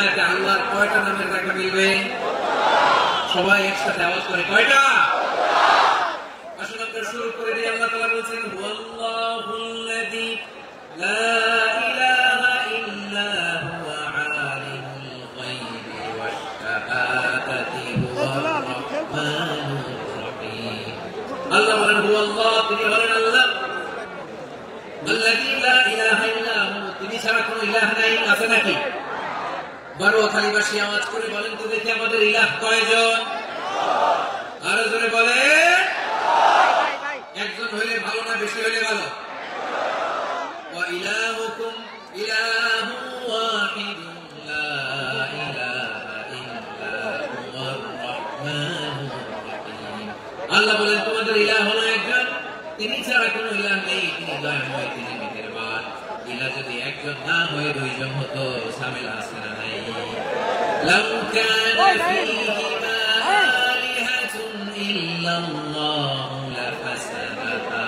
আল্লাহর কয়টা নামের দেখা মিলবে? সবাই একসাথে আওয়াজ করে কয়টা? আসলে আমরা শুরু করে দিই। আল্লাহ তাআলা বলেছেন ওয়াল্লাহুল্লাযী লা ইলাহা ইল্লা হুয়া আলিমুল গায়বি ওয়াশ শাহাদাতি হুয়ার রাহমানুর রাহিম। আল্লাহ বলেন হুয়াল্লাহ, তিনি হলেন আল্লাহ, আল্লাযী লা ইলাহা ইল্লা হু, তিনি ছাড়া কোনো ইলাহ নাই। আছে নাকি? বারোয়াখালীবাসী আওয়াজ করে বলেন তো দেখি আমাদের ইলাহ কয়জন? আরো জোরে বলেন। একজন হইলে ভালো না বেশি হইলে ভালো? ওয়া ইলাহুকুম ইলাহুন ওয়াহিদুন লা ইলাহা ইল্লা হুয়ার রাহমানুর রাহিম। আল্লাহ বলেন তোমাদের ইলাহ হলো একজন, তিনি ছাড়া কোনো ইলাহ নেই, তিনি দয়াময়, তিনি মেহেরবান। ইলাহ যদি একজন না হয়ে দুইজন হতো, ঝামেলা আছে না নাই? লাউ কানা ফীহিমা আলিহাতুন ইল্লাল্লাহু লাফাসাদাতা।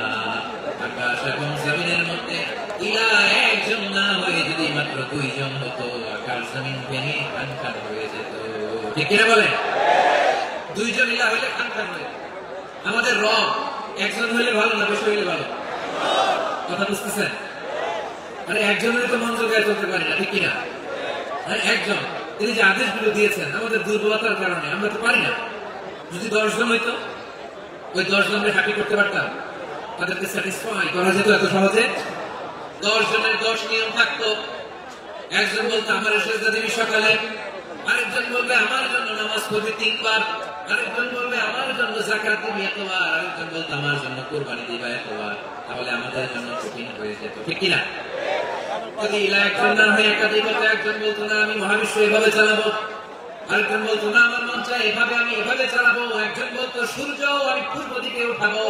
আকাশ এবং জমিনের মধ্যে ইলাহ একজন না হয়ে যদি মাত্র দুইজন হতো, আকাশ জমিন ভেঙে খানখান হয়ে যেত। ঠিক কিনা বলেন? দুইজন ইলাহ হইলে খানখান হয়ে। আমাদের রব একজন হইলে ভালো না বেশি হইলে ভালো? কথা বুঝতেছেন? আরে একজনের তো মন জোগায় চলতে পারি না, ঠিক কিনা? আরে একজন, তিনি যে আদেশগুলো দিয়েছেন আমাদের দুর্বলতার কারণে আমরা তো পারি না। যদি 10 জন হইতো, ওই 10 জনকে হ্যাপি করতে পারতাম, তাদেরকে স্যাটিসফাই করা যেত এত সহজে? 10 জনের 10 নিয়ম থাকতো। একজন বলতো আমার সেজদা দিবি সকালে, আরেকজন বলবে আমার জন্য নামাজ পড়বি 3 বার, আরেকজন বলবে আমার জন্য যাকাত দিবি এতবার, আরেকজন বলতো আমার জন্য কুরবানি দিবা এতবার। তাহলে আমাদের জন্য কঠিন হয়ে যেত, ঠিক কিনা? যদি ইলাহ একজন না হয়ে একাধিক হতো, একজন বলতো না আমি মহাবিশ্ব এভাবে চালাবো, আরেকজন বলতো না আমার মন চায় এভাবে আমি এভাবে চালাবো, একজন বলতো সূর্য আমি পূর্ব দিকে উঠাবো,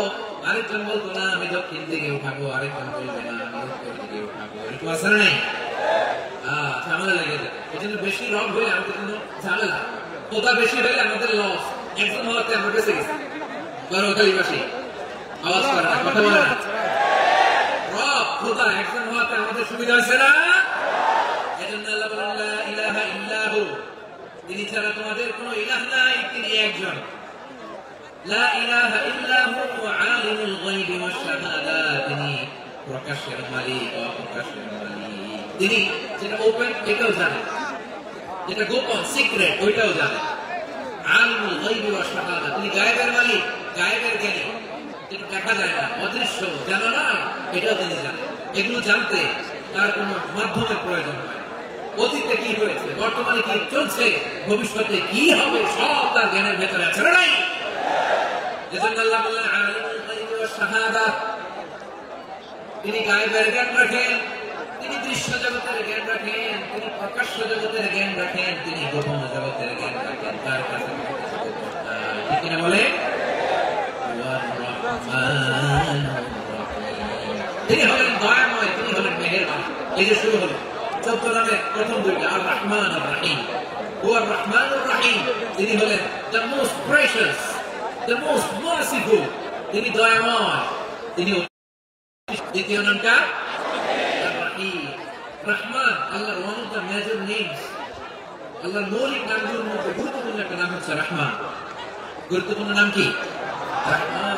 আরেকজন বলতো না আমি দক্ষিণ দিকে উঠাবো, আরেকজন বলবে না আমি উত্তর দিকে উঠাবো। এরকম আছে না? ঝামেলা লেগে যেত। এই জন্য বেশি রব হয়ে আমাদের জন্য ঝামেলা, কোথা বেশি হলে আমাদের লস। একজন হওয়াতে আমরা বেঁচে গেছি। বারোয়াখালীবাসী আওয়াজ করে না, কথা বলে না। রব খোদা একজন হওয়াতে আমাদের সুবিধা হয়েছে না? এজন্য আল্লাহ বলেন লা ইলাহা ইল্লাহু, তিনি ছাড়া তোমাদের কোনো ইলাহ নাই, তিনি একজন। লা ইলাহা ইল্লাহু আলিমুল গায়বি ওয়াশ শাহাদা, তিনি প্রকাশের মালিক, অপ্রকাশের মালিক। তিনি যেটা ওপেন এটাও জানেন, যেটা গোপন সিক্রেট ওইটাও জানেন। আলিমুল গায়বি ওয়াশ শাহাদা, তিনি গায়েবের মালিক, গায়েবের জ্ঞানী, যেটা দেখা যায় না, অদৃশ্য, জানা না, এটাও তিনি জানেন। এগুলো জানতে তার কোনো মাধ্যমের প্রয়োজন হয়। অতীতে কি হয়েছে, বর্তমানে কি চলছে, ভবিষ্যতে কি হবে, সব তার জ্ঞানের ভেতরে আছে না নাই? এজন্য আল্লাহ বললেন আলিমুল গায়বি ওয়াশ শাহাদা, তিনি গায়েবের জ্ঞান রাখেন, তিনি দৃশ্য জগতের জ্ঞান রাখেন, তিনি প্রকাশ্য জগতের জ্ঞান রাখেন, তিনি গোপন জগতের জ্ঞান রাখেন। তার কাছে ঠিক কিনা বলে? তিনি হলেন দয়াময়, তিনি হলেন মেহেরবান। এই যে শুরু হলো 14 নামের প্রথম দুইটা, আর রহমান আর রহিম। হুয়া রহমানুর রহিম, তিনি হলেন the most gracious, the most merciful, তিনি দয়াময়, তিনি। দ্বিতীয় নামটা রহিম। রহমান আল্লাহর one of the major names, আল্লাহর মৌলিক নামগুলোর মধ্যে গুরুত্বপূর্ণ একটা নাম হচ্ছে রহমান। গুরুত্বপূর্ণ নাম কি? রহমান,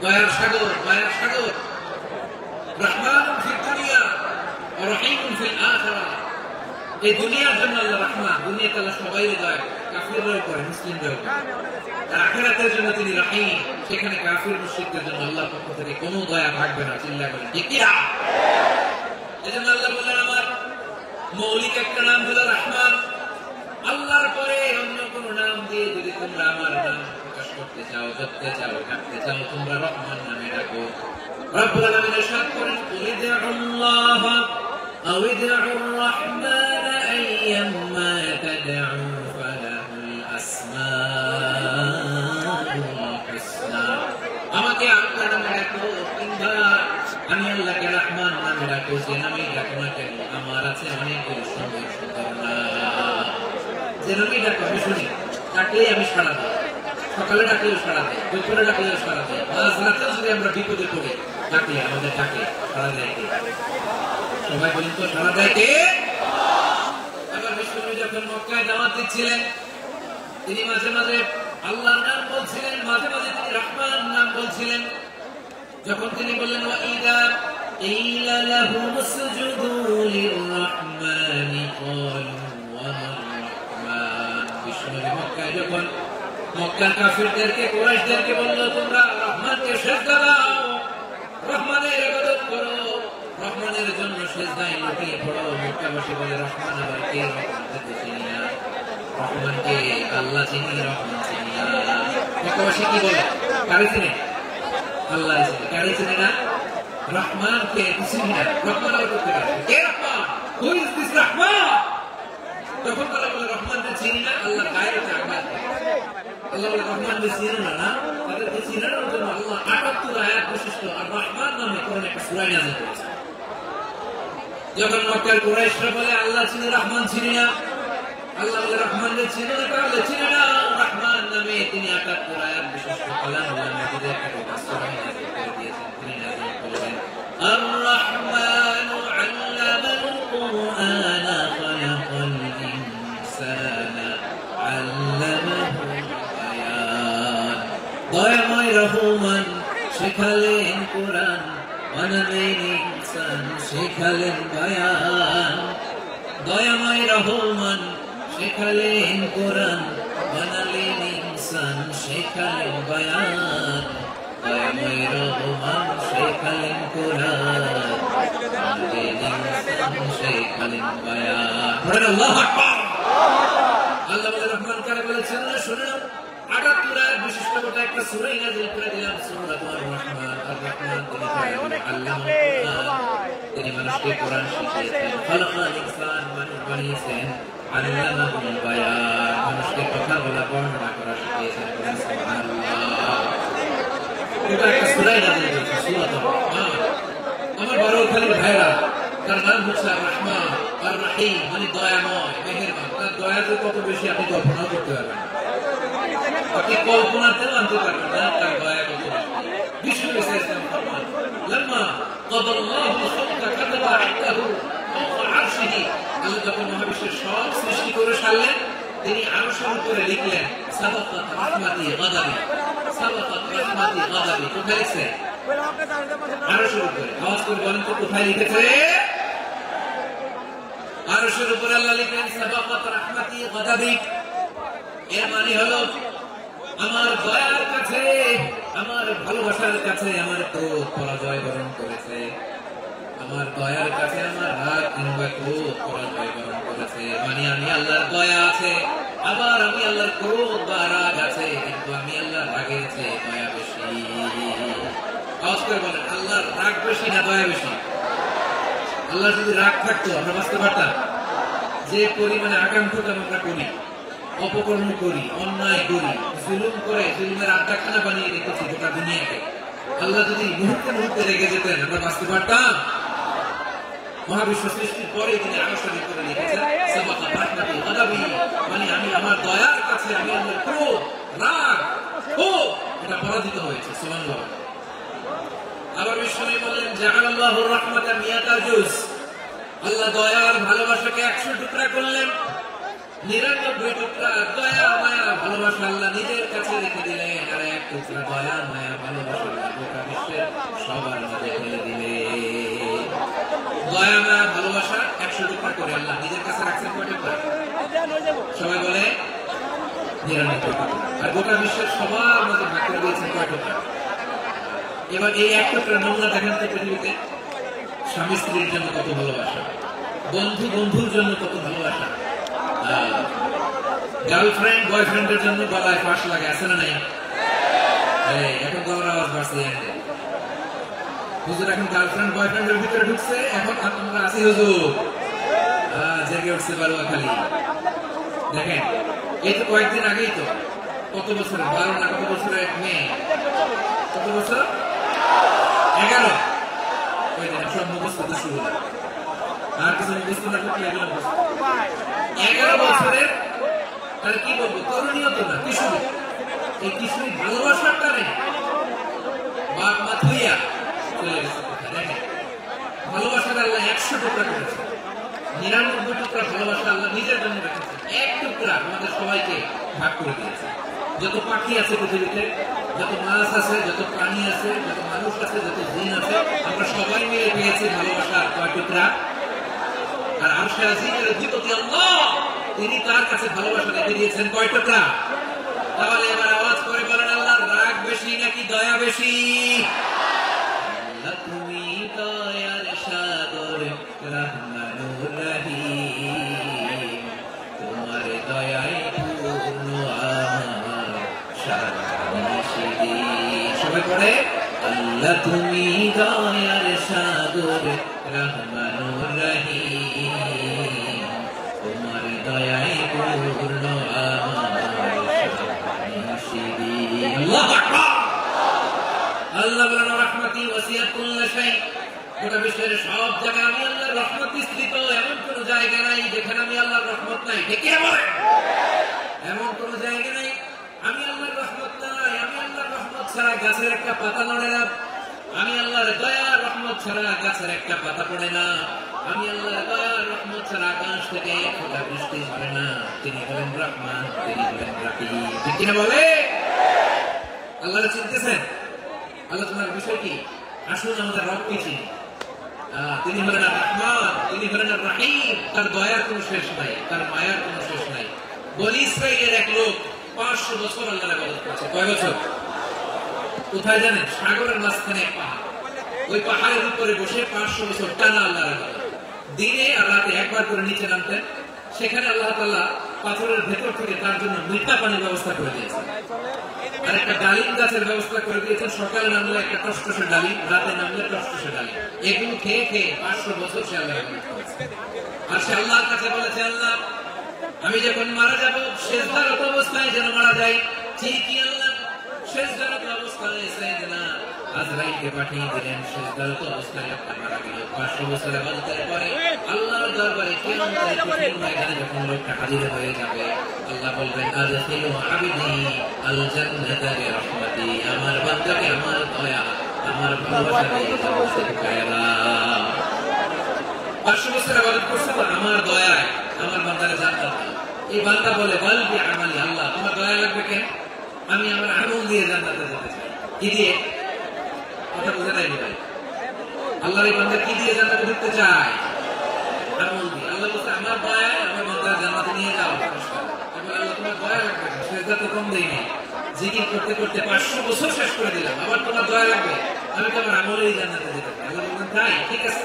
দয়ার সাগর, দয়ার সাগর। রহমানুন ফিদ দুনিয়া ওয়া রহিমুন ফিল আখিরাহ, এই দুনিয়ার জন্য আল্লাহ রহমান, দুনিয়াতে আল্লাহ সবাইকে দয়া করে, কাফিররাও করে, মুসলিমরাও করে। আর আখিরাতের জন্য তিনি রহিম, সেখানে কাফির মুশরিকদের জন্য আল্লাহর পক্ষ থেকে কোনো দয়া থাকবে না। চিল্লায় বলেন ঠিক কি না? এজন্য আল্লাহ বললেন আমার মৌলিক একটা নাম হলো রহমান। আল্লাহর পরে অন্য কোন নাম দিয়ে যদি তোমরা আমার নাম প্রকাশ করতে চাও, জপতে চাও, ডাকতে চাও, তোমরা রহমান নামে ডাকো। রব্বুল আলামিন ইরশাদ করেন কুলিদুল্লাহ আও ইদউর রাহমান আইয়াম্মা তাদউ ফালাহুল আসমাউল হুসনা। আমাকে আল্লাহ নামে ডাকো, কিংবা আমি আল্লাহকে রহমান নামে ডাকো, যে নামে ডাকো না কেন আমার আছে অনেকগুলো সুন্দর সুন্দর নাম। যে নামে ডাকো আমি শুনি, ডাকলেই আমি সাড়া দিই। সকালে ডাকলেও সাড়া দেয়, দুপুরে ডাকলেও সাড়া দেয়, মাঝ রাতেও যদি আমরা বিপদে পড়ি ডাকলে আমাদের ডাকে সাড়া দেয় কে? সবাই বলেন তো সাড়া দেয় কে? আবার বিশ্বনবী যখন মক্কায় দাওয়াত দিচ্ছিলেন তিনি মাঝে মাঝে আল্লাহর নাম বলছিলেন, মাঝে মাঝে তিনি রহমান নাম বলছিলেন। যখন তিনি বললেন ওয়াইদা ইলা লাহুম সুজুদু লিররহমানি ক্বালু ওয়া মার-রহমান। বিষ্ণুর মক্কায় যখন মক্কার কাফিরদেরকে কুরাইশদেরকে বলল তোমরা রহমানকে সিজদা দাও, রহমানের ইবাদত করো, রহমানের জন্য সিজদায় লুটিয়ে পড়ো। মক্কাবাসী বলে রহমান আবার কে? রহমানকে চিনি না, রহমানকে আল্লাহ চিনি, রহমান চিনি না। মক্কাবাসী কি বলে? কারে চিনে? আল্লাহ চিনে। কারে চিনে না? রহমানকে চিনি না। রহমান আবার করতে পারে কে? Rahman, who is this Rahman? তখন তারা বলে রহমানকে চিনি না, আল্লাহ গায়ে চাকবার। আল্লাহ বলে রহমানকে চিনো না, না তাদেরকে চিনানোর জন্য আল্লাহ ৭৮ আয়াত বিশিষ্ট আর রহমান নামে কোরআনে একটা সূরা নাযিল করেছে। যখন মক্কার কুরাইশরা বলে আল্লাহ চিনি, রহমান চিনি না, আল্লাহ বলে রহমানকে চিনো না, তাহলে চিনে না রহমান নামে তিনি ৭৮ আয়াত বিশিষ্ট কালামুল্লাহ মাজিদের একটা সূরা নাযিল করে দিয়েছেন। তিনি নাযিল করলেন আর-রহমানু আল্লামাল কুরআনা খালাকাল ইনসানা আল্লামাহু বায়ান। দয়াময় রহমান শেখালেন কোরআন, বানালেন ইনসান শেখালেন বায়ান। দয়াময় রহমান শেখালেন কোরআন, বানালেন ইনসান শেখালেন বায়ান। দয়াময় রহমান শেখালেন কোরআন, বানালেন ইনসান শেখালেন বায়ান। বলেন আল্লাহু আকবার। আল্লাহ বলে রহমান কারে বলেছেন না? শুনে নাও, ৭৮ আয়াত বিশিষ্ট গোটা একটা সূরা নাযিল করে দিলাম, সূরাতুর রহমান। আর রহমান তিনি আল্লামুল কুরআন, তিনি মানুষকে কোরআন শিখিয়েছেন। খালাকাল ইনসান, মানুষ বানিয়েছেন। আল্লামাহুল বায়ান, মানুষকে কথা বলা, বর্ণনা করা শিখিয়েছেন। সুবহানাল্লাহ। এটা একটা সূরা নাযিল করেছে, সূরাতুর রহমান। আমার বারোখালীর ভাইরা, তার নাম হচ্ছে আর রহমান আর রহিম, মানে দয়াময়, মেহেরবান। তার দয়া যে কত বেশি আপনি কল্পনা করতে পারবেন না, আপনি কল্পনাতেও আনতে পারবেন না তার দয়া কত বেশি। বিষ্ণু ইসলাম ফরমান লাম্মা কাদাল্লাহু খালকা কাতাবা ইনদাহু ফাওকা আরশিহি। আল্লাহ যখন মহাবিশ্বের সব সৃষ্টি করে সারলেন, তিনি আরশের উপরে লিখলেন সাবাকাত রাহমাতি গাদাবি, সাবাকাত রাহমাতি গাদাবি। কোথায় লিখছে? আরশের উপরে। আওয়াজ করে বলেন তো কোথায় লিখেছে? আরশের উপরে আল্লাহ লিখলেন সাবাকাত রাহমাতি গাদাবি। এর মানে হলো আমার দয়ার কাছে, আমার ভালোবাসার কাছে আমার ক্রোধ পরাজয় বরণ করেছে। আমার দয়ার কাছে আমার রাগ কিংবা ক্রোধ পরাজয় বরণ করেছে। মানে আমি আল্লাহর দয়া আছে, আবার আমি আল্লাহর ক্রোধ বা রাগ আছে, কিন্তু আমি আল্লাহর রাগের চেয়ে দয়া বেশি। আওয়াজ করে বলেন আল্লাহর রাগ বেশি না দয়া বেশি? আল্লাহ যদি রাগ থাকতো আমরা বাঁচতে পারতাম? যে পরিমাণে আকাঙ্ক্ষা আমরা করি, অপকর্ম করি, অন্যায় করি, জুলুম করে জুলুমের আড্ডাখানা বানিয়ে রেখেছি গোটা দুনিয়াকে, আল্লাহ যদি মুহূর্তে মুহূর্তে রেগে যেতেন আমরা বাঁচতে পারতাম? মহাবিশ্ব সৃষ্টির পরে তিনি আলোচনা করে লিখেছেন সাবাকাত রাহমাতি গাদাবি, মানে আমি আমার দয়ার কাছে আমি আমার ক্রোধ, রাগ, ক্ষোভ এটা পরাজিত হয়েছে। সুবহানাল্লাহ। আবার বিষ্ণু বললেন জাআলাল্লাহুর রাহমাতা মিয়াতা জুজ। আল্লাহ দয়ার ভালোবাসাকে ১০০ টুকরা করলেন, ৯৯ টুকরা দয়া মায়া ভালোবাসা আল্লাহ নিজের কাছে রেখে দিলেন, আর ১ টুকরা দয়া মায়া ভালোবাসা গোটা বিশ্বের সবার মাঝে ফেলে দিলেন। দয়া মায়া ভালোবাসা ১০০ টুকরা করে আল্লাহ নিজের কাছে রাখছেন কয় টুকরা? সবাই বলে ৯৯ টুকরা। আর গোটা বিশ্বের সবার মাঝে ভাগ করে দিয়েছেন কয় টুকরা? এবার এই ১ টুকরা নমুনা দেখেন তো পৃথিবীতে। স্বামী স্ত্রীর জন্য কত ভালোবাসা, বন্ধু বন্ধুর জন্য কত ভালোবাসা, গার্লফ্রেন্ড বয়ফ্রেন্ডের জন্য গলায় ফাঁস লাগে, আছে না নাই? এখন গলার আওয়াজ বাড়ছে। হুজুর এখন গার্লফ্রেন্ড বয়ফ্রেন্ডের ভিতরে ঢুকছে, এখন আমরা আছি হুজুর, জেগে উঠছে বালুয়াখালী। দেখেন এই তো কয়েকদিন আগেই তো, কত বছরের ১২ না কত বছরের এক মেয়ে, কত বছর? ১১। সব মুখস্থ তো শুরু, আর কিছু মুখস্থ না করতে ১১ বছরের, তাহলে কি বলবো, তরুণীও তো না, কিশোরী। এই কিশোরী ভালোবাসার টানে বাপ মা থইয়া চলে গেছে। দেখেন ভালোবাসার আল্লাহ ১০০ টুকরা করেছে, ৯৯ টুকরা ভালোবাসা আল্লাহ নিজের জন্য রেখেছে। আমাদের সবাইকে ভাগ করে দিয়েছে। যত পাখি আছে পৃথিবীতে, যত মাছ আছে, যত প্রাণী আছে, যত মানুষ আছে, যত জিন আছে, আমরা সবাই মিলে পেয়েছি ভালোবাসার কয় টুকরা। আর আরশে আজিমের অধিপতি আল্লাহ, তিনি তার কাছে ভালোবাসা রেখে দিয়েছেন কয় টুকরা। তাহলে এবার আওয়াজ করে বলেন, আল্লাহর রাগ বেশি নাকি দয়া বেশি? আল্লাহ তুমি দয়ার সাগর রহমানুর রহিম, তোমার দয়ায় পূর্ণ আমার সারা নিশিদি। সবাই পড়ে, আল্লাহ তুমি দয়ার সাগর রহমানুর রহিম, তোমার দয়ায় পূর্ণ আমার সারা নিশিদি। আল্লাহু আকবার। আল্লাহ বলেন, রহমতি ওয়াসিআত কুল্লা শাই। গোটা বিশ্বের সব জায়গায় আমি আল্লাহর রহমত বিস্তৃত, এমন কোন জায়গা নাই যেখানে আমি আল্লাহর রহমত নাই। ঠিক কি বলেন? এমন কোন জায়গা নাই আমি আল্লাহর রহমত নাই। আমি আল্লাহর রহমত ছাড়া গাছের একটা পাতা নড়ে না। আমি আল্লাহর দয়া রহমত ছাড়া গাছের একটা পাতা পড়ে না। আমি আল্লাহর দয়া রহমত ছাড়া আকাশ থেকে ফোঁটা বৃষ্টি ঝরে না। তিনি হলেন রহমান, তিনি হলেন রাহিম। ঠিক কিনা বলে? আল্লাহর চিনতেছেন? আলোচনার বিষয় কি? আসুন আমাদের রবকে চিনি। তিনি হলেন রহমান, তিনি হলেন রাহিম। তার দয়ার কোনো শেষ নাই, তার মায়ার কোনো শেষ নাই। বনি ইসরাইলের এক লোক 500 বছর আল্লাহর ইবাদত করেছে। কয় বছর? কোথায় জানেন? সাগরের মাঝখানে এক পাহাড়। ওই পাহাড়ের উপরে বসে 500 বছর টানা আল্লাহর ইবাদত। দিনে আর রাতে একবার করে নিচে নামতেন। সেখানে আল্লাহ তাআলা পাথরের ভেতর থেকে তার জন্য মিঠা পানির ব্যবস্থা করে দিয়েছেন। আর একটা ডালিম গাছের ব্যবস্থা করে দিয়েছেন। সকালে নামলে একটা টসটসে ডালিম, রাতে নামলে টসটসে ডালিম। এগুলো খেয়ে খেয়ে 500 বছর সে আল্লাহর ইবাদত করেছে। আর সে আল্লাহর কাছে বলেছে, আল্লাহ আমি যখন মারা যাব সেজদারত অবস্থায় যেন মারা যাই। ঠিকই আল্লাহ সেজদারত অবস্থায় সাইয়েদনা আজরাইলকে পাঠিয়ে দিলেন। সেজদারত অবস্থায় লোকটা মারা গেল। 500 বছর ইবাদতের পরে আল্লাহর দরবারে কিয়ামতের কঠিন ময়দানে যখন লোকটা হাজির হয়ে যাবে, আল্লাহ বলবেন, আদখিলু আবদি আল জান্নাতা বিরহমাতি। আমার বান্দাকে আমার দয়া, আমার ভালোবাসা দিয়ে জান্নাতে ঢুকায়া দাও। 500 বছর ইবাদত করছে তো আমার দয়ায় আমার বান্দারে জান্নাত দাও। এই বান্দা বলে, বলবি আমালি, আল্লাহ তোমার দয়া লাগবে কেন? আমি আমার আমল দিয়ে জান্নাতে যেতে চাই। কি দিয়ে? কথা বুঝে নাই ভাই? আল্লাহর এই বান্দা কি দিয়ে জান্নাতে ঢুকতে চায়? আমল দিয়ে। আল্লাহ বলছে, আমার দয়ায় আমার বান্দার জান্নাতে নিয়ে যাও। এবার আল্লাহ তোমার দয়া লাগবে না, সেজদা তো কম দেই নাই। জিকির করতে করতে 500 বছর শেষ করে দিলাম, আবার তোমার দয়া লাগবে? আমি তো আমার আমলেই জান্নাতে যেতে চাই। আল্লাহ বললেন, তাই ঠিক আছে,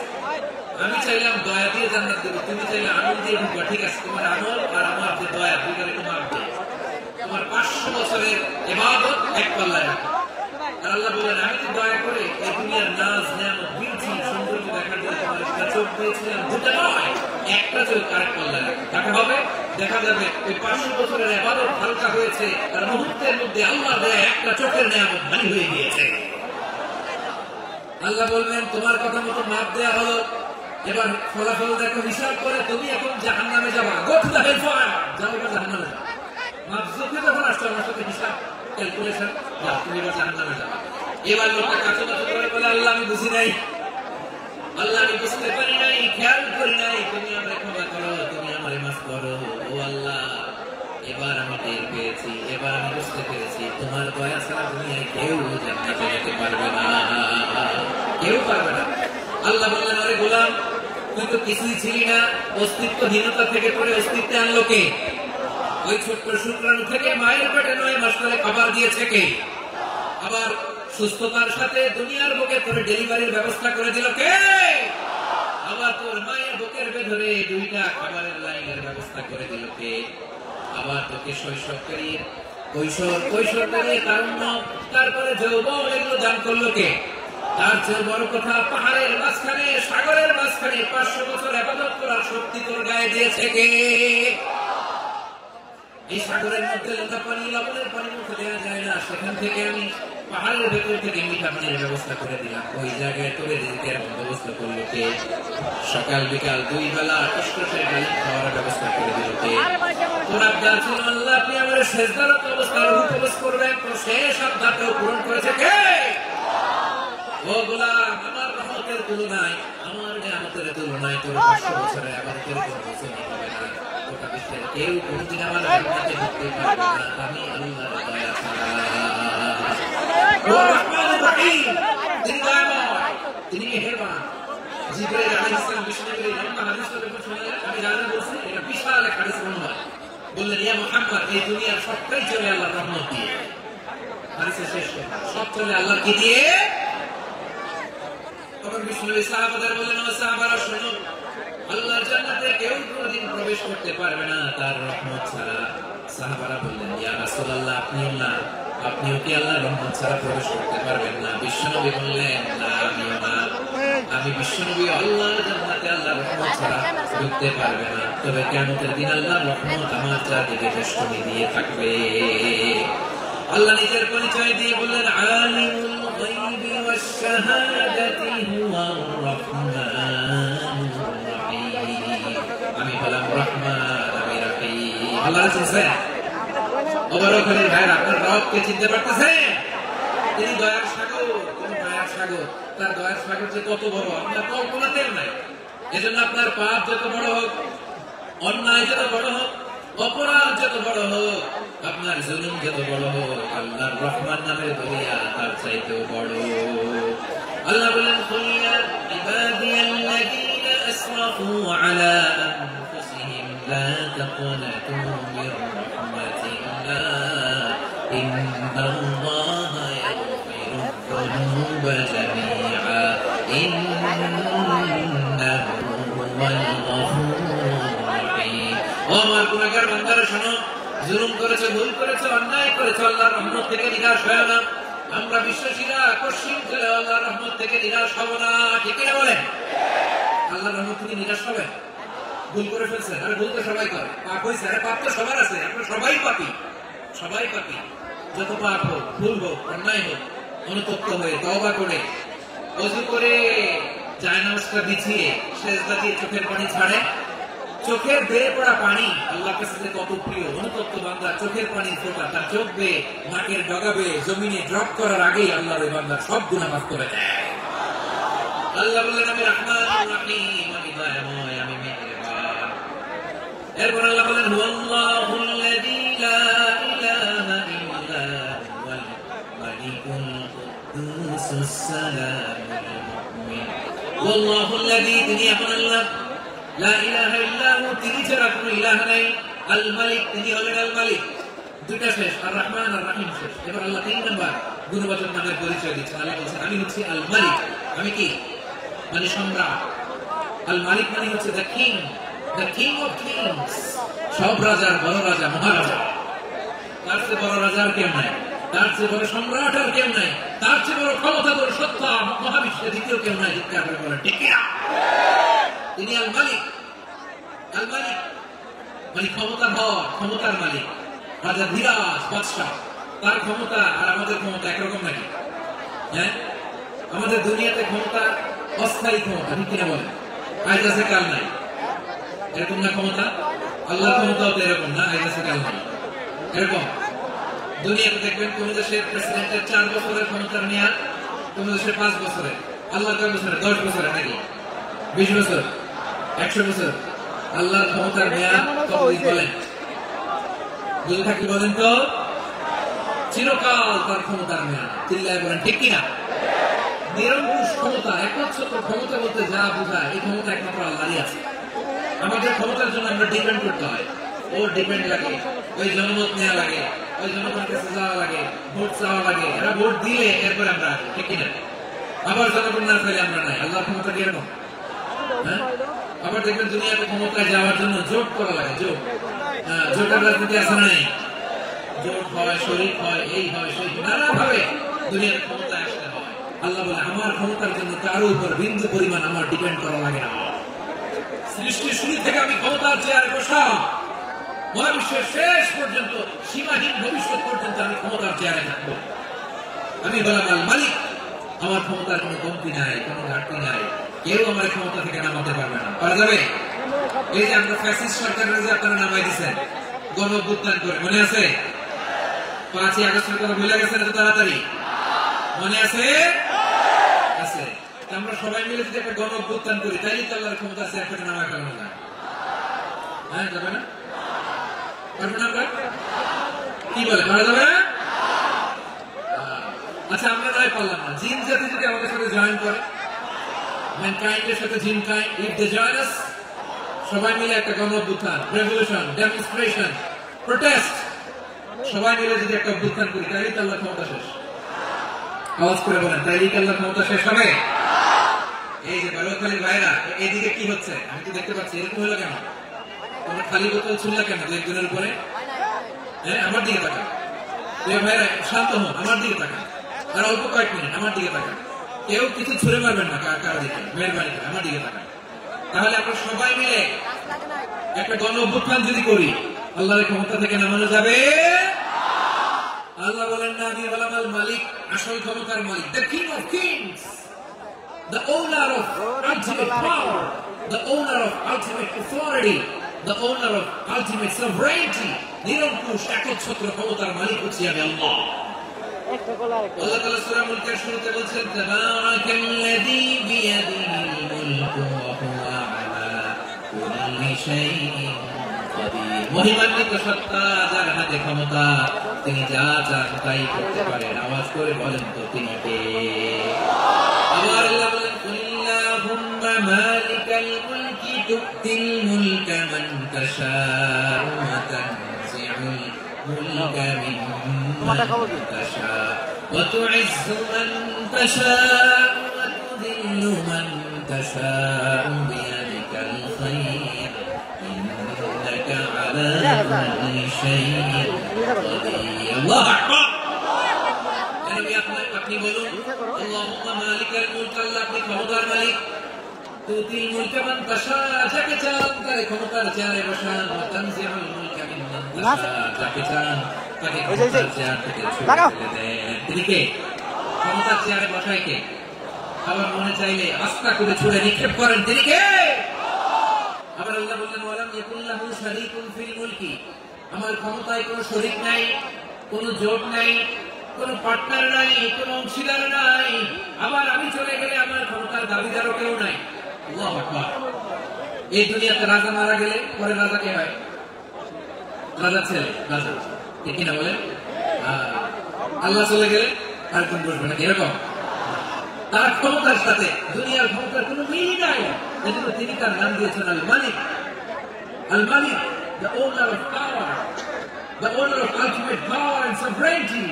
আমি চাইলাম দয়া দিয়ে জান্নাত দেব, তুমি চাইলে আমল দিয়ে ঢুকবা। ঠিক আছে, তোমার আমল আর আমার যে দয়া দুইটার একটু মাপ দেয়। তোমার 500 বছরের ইবাদত এক পাল্লায় রাখো। আর আল্লাহ বলেন, আমি তো দয়া করে এই দুনিয়ার নাজ নেয়ামত বিউটি সৌন্দর্য দেখার জন্য তোমার একটা চোখ দিয়েছিলাম, দুটো নয়, একটা চোখ আরেক পাল্লায় রাখো। দেখা হবে, দেখা যাবে ওই 500 বছরের ইবাদত হালকা হয়েছে আর মুহূর্তের মধ্যে আল্লাহ দেয় একটা চোখের নেয়ামত ভারী হয়ে গিয়েছে। আল্লাহ বলবেন, তোমার কথা মতো মাপ দেয়া হলো, এবার ফলাফল দেখো, হিসাব করে তুমি এখন জাহান্নামে যাবা। গো টু দ্য হেলফায়ার, যাও এবার জাহান্নামে যাও। মাপজুকে যখন আসছো আমার সাথে হিসাব ক্যালকুলেশন, যাও তুমি এবার জাহান্নামে যাবা। এবার লোকটা কাছে কাছে করে বলে, আল্লাহ আমি বুঝি নাই, আল্লাহ আমি বুঝতে পারি নাই, খেয়াল করি নাই, তুমি আমায় ক্ষমা করো, তুমি আমায় মাফ করো। ও আল্লাহ, এবার আমি টের পেয়েছি, এবার আমি বুঝতে পেরেছি, তোমার দয়া ছাড়া দুনিয়ায় কেউ জান্নাতে যেতে পারবে না, কেউ পারবে না। আল্লাহ বললেন, আরে গোলাম, তুই তো কিছুই ছিলি না, অস্তিত্বহীনতা থেকে পরে অস্তিত্বে আনলো কে? ওই ছোট্ট শুক্রাণু থেকে মায়ের পেটে 9 মাস ধরে খাবার দিয়েছে কে? আবার সুস্থতার সাথে দুনিয়ার বুকে তোর ডেলিভারির ব্যবস্থা করে দিল কে? আবার তোর মায়ের বুকের ভেতরে 2টা খাবারের লাইনের ব্যবস্থা করে দিল কে? আবার তোকে শৈশবকারীর কৈশোরকারীর তারুণ্য, তারপরে যৌবন, এগুলো দান করলো কে? তার চেয়ে বড় কথা, পাহাড়ের মাঝখানে, সাগরের মাঝখানে 500 বছর ইবাদত করার শক্তি তোর গায়ে দিয়েছে কে? এই সাগরের মধ্যে লোটা পানি, লবণের পানি মুখে দেওয়া যায় না, সেখান থেকে আমি পাহাড়ের ভেতর থেকে মিঠা পানির ব্যবস্থা করে দিলাম। ওই জায়গায় তোরে রিজিকের ব্যবস্থা করলো কে? সকাল বিকাল 2 বেলা টসটসে ডালিম খাওয়ার ব্যবস্থা করে দিল কে? তোর আবদার ছিল, আল্লাহ আপনি আমার সেজদারত অবস্থায় রূহ কবজ করবেন, তো শেষ আবদারটাও পূরণ করেছে কে? ও গোলাম, আমার রহমতের তুলনায় আমার আমার নিয়ামতের তুলনায় তোর 500 বছরের আবাদতের কোনো কিছু হবে না। গোটা বিশ্বের কেউ কোনদিন আমার জান্নাতে ঢুকতে পারবে না, আমি আল্লাহর দয়া ছাড়া। রহমানুর রহিম, তিনি দয়াময়, তিনি মেহেরবান। জিবরাইল আলাইহিস সালাম বিষ্ণুকে লম্বা হাদিস যখন শুনলেন, আমি জানি বলছি এটা বিশাল এক হাদিস বর্ণনা। বললেন, ইয়া মুহাম্মদ, এই দুনিয়ার সবটাই চলে আল্লাহর রহমত দিয়ে। হাদিসের শেষ সব চলে আল্লাহর কি দিয়ে? তখন বিষ্ণু সাহাবাদের বললেন, ও সাহাবারা শুনুন, আল্লাহর জান্নাতে কেউ কোনদিন প্রবেশ করতে পারবে না তার রহমত ছাড়া। সাহাবারা বললেন, ইয়া রাসূলুল্লাহ, আপনিও কি আল্লাহর রহমত ছাড়া প্রবেশ করতে পারবেন না? বিশ্বনবী বললেন, না, আমিও না। আমি বিশ্বনবী আল্লাহর জান্নাতে আল্লাহর রহমত ছাড়া ঢুকতে পারবে না, তবে কিয়ামতের দিন আল্লাহর রহমত আমার চারদিকে বেষ্টনী দিয়ে থাকবে। আল্লাহ নিজের পরিচয় দিয়ে বললেন, আলিমুল গায়বি ওয়াশ শাহাদাতি হুয়ার রহমানুর রহিম। আমি হলাম রহমান, আমি রহিম। আল্লাহ চিনছেন? ওবারকালের ভাইরা, আপনার রবকে চিনতে পারতেছেন? তিনি দয়ার সাগর, তিনি দয়ার সাগর। তার দয়ার সাগর যে কত বড় আপনার কল্পনাতেও নাই। এজন্য আপনার পাপ যত বড় হোক, অন্যায় যত বড় হোক, অপরাধ যত বড় হোক, আপনার জুলুম যত বড় হোক, আল্লাহর রহমান নামের দরিয়া তার চাইতেও বড়। আল্লাহ বলেন, কুল ইয়া ইবাদিয়াল্লাযীনা আসরাফু আলা আনফুসিহিম লা তাকনাতু মির রাহমাতিল্লাহ ইন্নাল্লাহা ইয়াগফিরুয যুনুবা জামিআ ইন্নাহু হুয়াল গফুরুর রহিম। ও আমার গুনাহগার বান্দারা শোনো, জুলুম করেছে, ভুল করেছে, অন্যায় করেছে, আল্লাহর রহমত থেকে নিরাশ হয় না। আমরা বিশ্বাসীরা কশিন করে আল্লাহর রহমত থেকে নিরাশ হব না, ঠিক না বলেন? আল্লাহর রহমত থেকে নিরাশ হবে? ভুল করে ফেলছেন, আরে ভুল তো সবাই করে, পাপ হয়েছে, আরে পাপ তো সবার আছে, আমরা সবাই পাপী, সবাই পাপী। যত পাপ হোক, ভুল হোক, অন্যায় হোক, অনুতপ্ত হয়ে তওবা করে ওযু করে জায়নামাজটা বিছিয়ে সেজদা দিয়ে চোখের পানি ছাড়ে। চোখের বেয়ে পড়া পানি আল্লাহর কাছে যে কত প্রিয়। অনুতপ্ত বান্দা চোখের পানি ফোঁটা তার চোখ বেয়ে নাকের ডগা বেয়ে জমিনে ড্রপ করার আগেই আল্লাহর ওই বান্দার সব গুনাহ মাফ করে দেয়। আল্লাহ বললেন, আমি রহমানুর রহিম, আমি দয়াময়, আমি মেহেরবান। এরপর আল্লাহ বলেন, হুয়াল্লাহুল্লাযী লা ইলাহা ইল্লা হুয়াল মালিকুল কুদ্দুসুস সালামুল মুমিন। হুয়াল্লাহুল্লাযী, তিনি এখন আল্লাহ, লা ইলাহা ইল্লা হু, তিনি ছাড়া কোনো ইলাহ নাই। আল মালিক, তিনি হলেন আল মালিক। দুইটা শেষ, আর রহমান আর রহিম শেষ। এবার আল্লাহ 3 নাম্বার গুণবাচক নামের পরিচয় দিচ্ছেন। আল্লাহ বলছেন, আমি হচ্ছি আল মালিক। আমি কি? মানে সম্রাট। আল মালিক মানে হচ্ছে the king, the king of kings. সব রাজার বড় রাজা, মহারাজা। তার চেয়ে বড় রাজা আর কেউ নাই, তার চেয়ে বড় সম্রাট আর কেউ নাই, তার চেয়ে বড় ক্ষমতাধর সত্তা মহাবিশ্বে দ্বিতীয় কেউ নাই। চিৎকার করে বলেন, ঠিক কিনা? তিনি আল মালিক। আল মালিক মানে ক্ষমতার ভর, ক্ষমতার মালিক, রাজা ধীরাজ বাদশাহ। তার ক্ষমতা আর আমাদের ক্ষমতা একরকম নাকি? হ্যাঁ, আমাদের দুনিয়াতে ক্ষমতা অস্থায়ী ক্ষমতা, ঠিক কিনা বলেন? আজ আছে কাল নাই, এরকম না ক্ষমতা? আল্লাহর ক্ষমতাও তো এরকম না, আজ আছে কাল নাই এরকম। দুনিয়াতে দেখবেন কোন দেশের প্রেসিডেন্টের 4 বছরের ক্ষমতার মেয়াদ, কোন দেশের 5 বছরের। আল্লাহর কয় বছরের? 10 বছরের নাকি? 20 বছর, 100 বছর। আল্লাহর ক্ষমতার মেয়াদ কতদিন বলেন? যদি থাকি বলেন তো? চিরকাল তার ক্ষমতার মেয়াদ। চিল্লায় বলেন, ঠিক কিনা? নিরঙ্কুশ ক্ষমতা, একচ্ছত্র ক্ষমতা বলতে যা বোঝায়, এই ক্ষমতা একমাত্র আল্লাহরই আছে। আমাদের ক্ষমতার জন্য আমরা ডিপেন্ড করতে হয়। ওর ডিপেন্ড লাগে, ওই জনমত নেওয়া লাগে, ওই জনগণের কাছে যাওয়া লাগে, ভোট চাওয়া লাগে। এরা ভোট দিলে এরপরে আমরা, ঠিক কিনা? আবার জনগণ না চাইলে আমরা নাই। আল্লাহর ক্ষমতা কিরকম? হ্যাঁ, আবার দেখবেন দুনিয়াতে ক্ষমতায় যাওয়ার জন্য জোট করা লাগে। জোট, জোটের রাজনীতি আছে নাই? জোট হয়, শরীক হয়, এই হয়, সেই নানা ভাবে দুনিয়ার ক্ষমতায় আসতে হয়। আল্লাহ বলে, আমার ক্ষমতার জন্য কারো উপর বিন্দু পরিমাণ আমার ডিপেন্ড করা লাগে না। সৃষ্টির শুরু থেকে আমি ক্ষমতার চেয়ারে বসা, মহাবিশ্বের শেষ পর্যন্ত, সীমাহীন ভবিষ্যৎ পর্যন্ত আমি ক্ষমতার চেয়ারে থাকবো। আমি বললাম আল মালিক, আমার ক্ষমতার কোনো কমতি নাই, কোনো ঘাটতি নাই। কেউ আমার ক্ষমতা থেকে নামাতে পারবে না। পারা যাবে? এই যে আমরা ফ্যাসিস্ট সরকারের যে আপনারা নামাই দিচ্ছেন গণ অভ্যুত্থান করে, মনে আছে? 5ই আগস্টের কথা ভুলে গেছেন এত তাড়াতাড়ি? মনে আছে? আছে। আমরা সবাই মিলে যদি একটা গণ অভ্যুত্থান করি তাইলে তো আল্লাহর ক্ষমতা আছে একটা নামায় ফেলানো যায়। হ্যাঁ, যাবে না? পারবেন আমরা? কি বলে, পারা যাবে না? আচ্ছা, আমরা নয় পারলাম না, জিন জাতি যদি আমাদের সাথে জয়েন করে, ম্যানকাইন্ডের সাথে জিনকাইন্ড, ইফ দে জয়েন আস, সবাই মিলে একটা গণ অভ্যুত্থান, রেভলিউশন, ডেমনস্ট্রেশন, প্রোটেস্ট, সবাই মিলে যদি একটা অভ্যুত্থান করি তাইলে তো আল্লাহর ক্ষমতা শেষ। আওয়াজ করে বলেন, তাইলে কি আল্লাহর ক্ষমতা শেষ হবে? এই যে বালুখালীর ভাইরা, এইদিকে কি হচ্ছে আমি তো দেখতে পাচ্ছি, এরকম হলো কেন? তোমরা খালি বোতল ছুড়লে কেন একজনের উপরে? হ্যাঁ, আমার দিকে তাকান ভাইরা, শান্ত হন, আমার দিকে তাকান, আর অল্প কয়েক মিনিট আমার দিকে তাকান, কেউ কিছু ছুড়ে মারবেন না কারো দিকে, মেহরবানি করে আমার দিকে তাকান। তাহলে আমরা সবাই মিলে একটা গণ অভ্যুত্থান যদি করি, আল্লাহর ক্ষমতা থেকে নামানো যাবে। আল্লাহ বলেন না, আমি হলাম আল মালিক, আসল ক্ষমতার মালিক, the king of kings, the owner of ultimate power, the owner of ultimate authority, the owner of ultimate sovereignty, নিরঙ্কুশ একচ্ছত্র ক্ষমতার মালিক হচ্ছি আমি আল্লাহ। আল্লাহ তাআলা সূরা মুলকের শুরুতে বলছেন, তাবারাকাল্লাযী বিয়াদিহিল মুলকু ওয়া হুয়া আলা কুল্লি শাইইন কাদির। মহিমান্বিত সত্তা, যার হাতে ক্ষমতা, তিনি যা চান তাই করতে পারেন। আওয়াজ করে বলেন তো তিনি কে? আবার আল্লাহ বলেন, কুল্লাহুম্মা মালিকাল মুলকি তুতিল মুলকা মান তাশাউ ওয়া তানজিউল মুলকা মিম্মান তাশাউ ওয়া তুইজ্জু মান তাশাউ ওয়া তুযিল্লু মান তাশাউ বিয়াদিকাল খায়র ইন্নাকা আলা কুল্লি শাইইন কাদির। আল্লাহু আকবার। আপনি বলুন, আল্লাহুম্মা মালিকাল মুলক, আল্লাহ আপনি ক্ষমতার মালিক, তুতিল মুলকা মান তাশা, যাকে চান তাকে ক্ষমতার চেয়ারে বসান, ওয়া তানজিউল মুলকা মিম্মান তাশা, যাকে চান তাকে ক্ষমতার চেয়ার থেকে ছুঁড়ে দেন। তিনি কে? ক্ষমতার চেয়ারে বসায় কে? আবার মনে চাইলে আস্থা করে ছুঁড়ে নিক্ষেপ করেন, তিনি কে? আবার আল্লাহ বললেন, ওয়ালাম ইয়াকুল লাহু শারীকুন ফিল মুলকি, আমার ক্ষমতায় কোনো শরীক নাই, কোনো জোট নাই, কোন পার্টনার নাই, কোন অংশীদার নাই। আবার আমি চলে গেলে আমার ক্ষমতার দাবিদারও কেউ নাই। আল্লাহু আকবার। এই দুনিয়াতে রাজা মারা গেলে পরে রাজা কে হয়? রাজা ছেলে, রাজা, ঠিক কিনা বলে? আল্লাহ চলে গেলে আরেকজন বসবে না, এরকম। তার ক্ষমতার সাথে দুনিয়ার ক্ষমতার কোনো মিল নাই, এজন্য তিনি তার নাম দিয়েছেন আল মালিক। আল মালিক, the owner of power, the owner of ultimate power and sovereignty,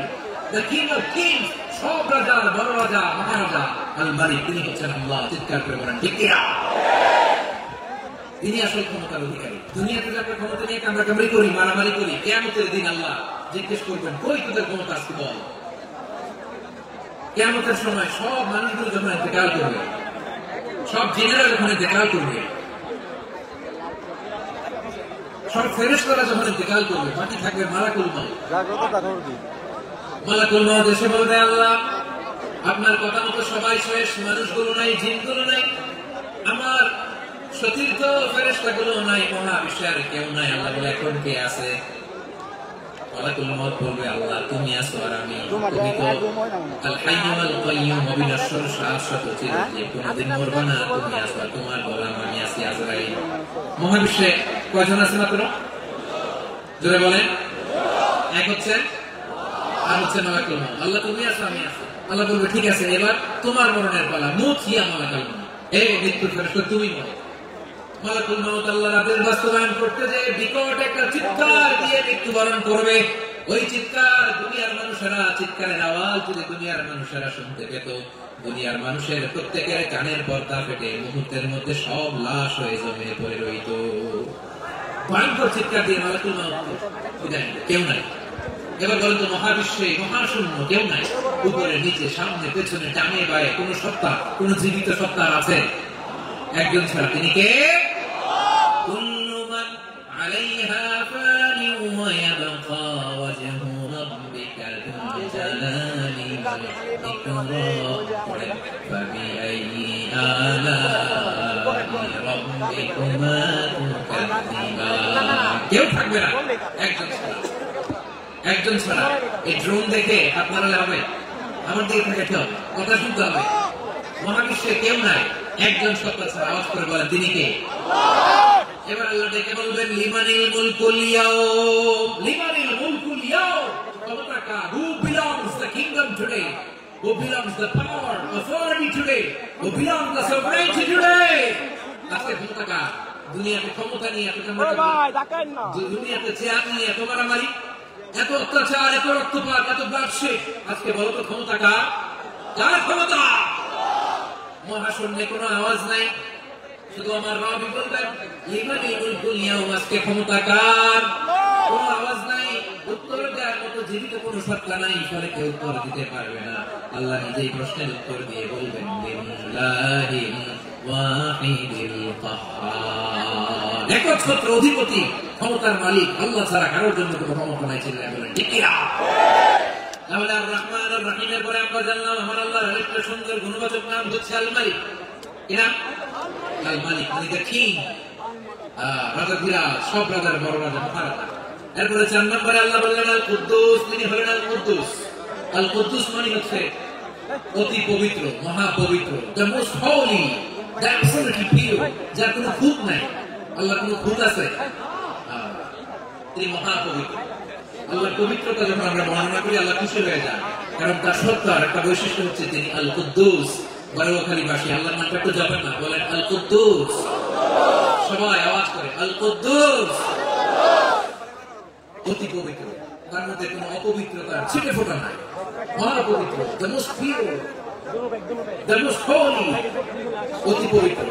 the king of kings, সব রাজা, বড় রাজা, মহারাজা, আল মালিক, তিনি হচ্ছেন আল্লাহ। চিৎকার করে বলেন ঠিক কিনা? তিনি আসল ক্ষমতার অধিকারী। দুনিয়াতে যারা ক্ষমতা নিয়ে কামড়াকামড়ি করি, মারামারি করি, কিয়ামতের দিন আল্লাহ জিজ্ঞেস করবেন, কই তোদের ক্ষমতা আজকে বল? কিয়ামতের সময় সব মানুষগুলো যখন ইন্তেকাল করবে, সব জিনেরা যখন ইন্তেকাল করবে, সব ফেরেশতারা যখন ইন্তেকাল করবে, বাকি থাকবে মালাকুল মউত। মালাকুল মউত এসে বলবে, আল্লাহ আপনার কথা মতো সবাই শেষ, মানুষগুলো নাই, জিনগুলো নাই, আমার সতীর্থ ফেরেশতাগুলো নাই, মহাবিশ্বের কেউ নাই। আল্লাহ বলে, এখন কে আছে? মালাকুল মউত বলবে, আল্লাহ তুমি আছো আর আমি। তুমি তো আল হাইয়্যু ওয়াল কাইয়্যুম, অবিনশ্বর, শাশ্বত, চিরঞ্জীব, কোনদিন মরবে না, তুমি আছো, আর তোমার গোলাম আমি আছি আজরাইল। মহাবিশ্বে কয়জন আছে মাত্র? জোরে বলেন। এক হচ্ছেন, আর হচ্ছে মালাকুল মউত। আল্লাহ তুমি আছো, আমি আছি। আল্লাহ বলবে, ঠিক আছে, এবার তোমার মরণের পালা, মুত হিয়া মালাকুল মউত, এই মৃত্যুর ফেরেশতা তুমি মরো। মালাকুল মউত আল্লাহর আদেশ বাস্তবায়ন করতে যে বিকট একটা চিৎকার দিয়ে মৃত্যুবরণ করবে। ওই চিৎকার দুনিয়ার মানুষেরা, চিৎকারের আওয়াজ যদি দুনিয়ার মানুষেরা শুনতে পেত, দুনিয়ার মানুষের প্রত্যেকের কানের পর্দা ফেটে মুহূর্তের মধ্যে সব লাশ হয়ে জমে পড়ে রইত। ভয়ঙ্কর চিৎকার দিয়ে মালাকুল মউত বিদায় নিল, কেউ নাই। এবার বলেন তো, মহাবিশ্বে মহাশূন্য, কেউ নাই, উপরে নিচে, সামনে পেছনে, ডানে বায়ে কোন সত্তা, কোন জীবিত সত্তা আছে? একজন ছাড়া, তিনি কে? কুল্লু মান আলাইহা ফানিন ওয়া ইয়াবকা ওয়াজহু রাব্বিকা যুল জালালি ওয়াল ইকরাম ফাবিআইয়ি আলাই রাব্বিকুমা তুকাযিবান। কেউ থাকবে না, একজন ছাড়া, একজন ছাড়া। এই ড্রোন দেখে আপনারা হবে, আমার দিকে থেকে কথা শুনতে হবে। মহাবিশ্বে কেউ নাই, একজন সত্তা ছাড়া। আওয়াজ করে বলেন তিনি কে? এবার আল্লাহ ডেকে বলবেন লিমানিল মুলকুল ইয়াউম, লিমানিল মুলকুল ইয়াউম, ক্ষমতা কার? Who belongs the kingdom today? Who belongs the power, authority today? Who belongs the sovereignty today? আজকে ক্ষমতা কার? দুনিয়াতে ক্ষমতা নিয়ে এত দুনিয়াতে চেয়ার নিয়ে এত মারামারি, এত অত্যাচার, এত রক্তপাত, এত ব্লাডশেড। আজকে বলো তো ক্ষমতা কার? কার ক্ষমতা? মহাশূন্যে কোনো আওয়াজ নাই, শুধু আমার রবই বলবেন লিমানিল মুলকুল ইয়াউম। আজকে ক্ষমতা কার? কোনো আওয়াজ নাই, উত্তর দেওয়ার মতো জীবিত কোনো সত্তা নাই, ফলে কেউ উত্তর দিতে পারবে না। আল্লাহ নিজেই প্রশ্নের উত্তর দিয়ে বলবেন লিল্লাহিল ওয়াহিদিল কাহ্হার, একচ্ছত্র অধিপতি, ক্ষমতার মালিক আল্লাহ ছাড়া কারোর জন্য কোনো ক্ষমতা নাই। ছিলেন বলেন ঠিক কিনা? তাহলে আর রহমান আর রহিমের পরে আমরা জানলাম আমার আল্লাহর আরেকটা সুন্দর গুণবাচক নাম হচ্ছে আল মালিক। কিনা? আল মালিক মানে দ্য কিং, রাজা বিরাজ, সব রাজার বড় রাজা, মহারাজা। এরপরে 4 নম্বরে আল্লাহ বললেন আল কুদ্দুস, তিনি হলেন আল কুদ্দুস। আল কুদ্দুস মানে হচ্ছে অতি পবিত্র, মহাপবিত্র, the most holy, the absolutely pure, যার কোনো খুঁত নাই। আল্লাহ কোনো খুঁত আছে? তিনি মহাপবিত্র। আল্লাহর পবিত্রতা যখন আমরা বর্ণনা করি আল্লাহ খুশি হয়ে যান, কারণ তার সত্তার একটা বৈশিষ্ট্য হচ্ছে তিনি আল কুদ্দুস। বারোয়াখালীবাসী আল্লাহর নামটা একটু যাবেন না, বলেন আল কুদ্দুস, সবাই আওয়াজ করে আল কুদ্দুস। অতি পবিত্র, তার মধ্যে কোনো অপবিত্রতার ছিটে ফোঁটা নাই, মহাপবিত্র, the most pure, the most holy, অতি পবিত্র।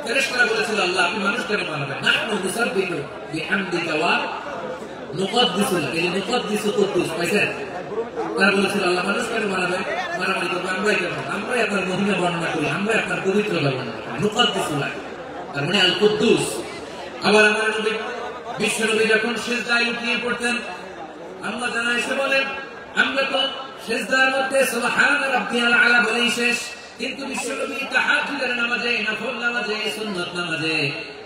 ফেরেশতারা বলেছিল আল্লাহ আপনি মানুষ কেন বানাবেন? নাহনু নুসাব্বিহু বিহামদিকা ওয়া নুকদ্দিসু লাক, এই নুকদ্দিসু কুদ্দুস পাইছেন? তারা বলেছিল আল্লাহ মানুষ কেন বানাবেন? মারামারি করবো আমরাই কেন? আমরাই আপনার মহিমা বর্ণনা করি, আমরাই আপনার পবিত্রতা বর্ণনা করি, নুকদ্দিসু লাক, তার মানে আল কুদ্দুস। আবার আমার নবী বিশ্বনবী যখন সিজদায় লুটিয়ে পড়তেন আল্লাহ জানা এসে বলেন আমরা তো সিজদার মধ্যে সুবহান রাব্বিয়াল আলা বলেই শেষ, কিন্তু বিশ্বনবী তাহাজ্জুদের নামাজে, নফল নামাজে, সুন্নাত নামাজে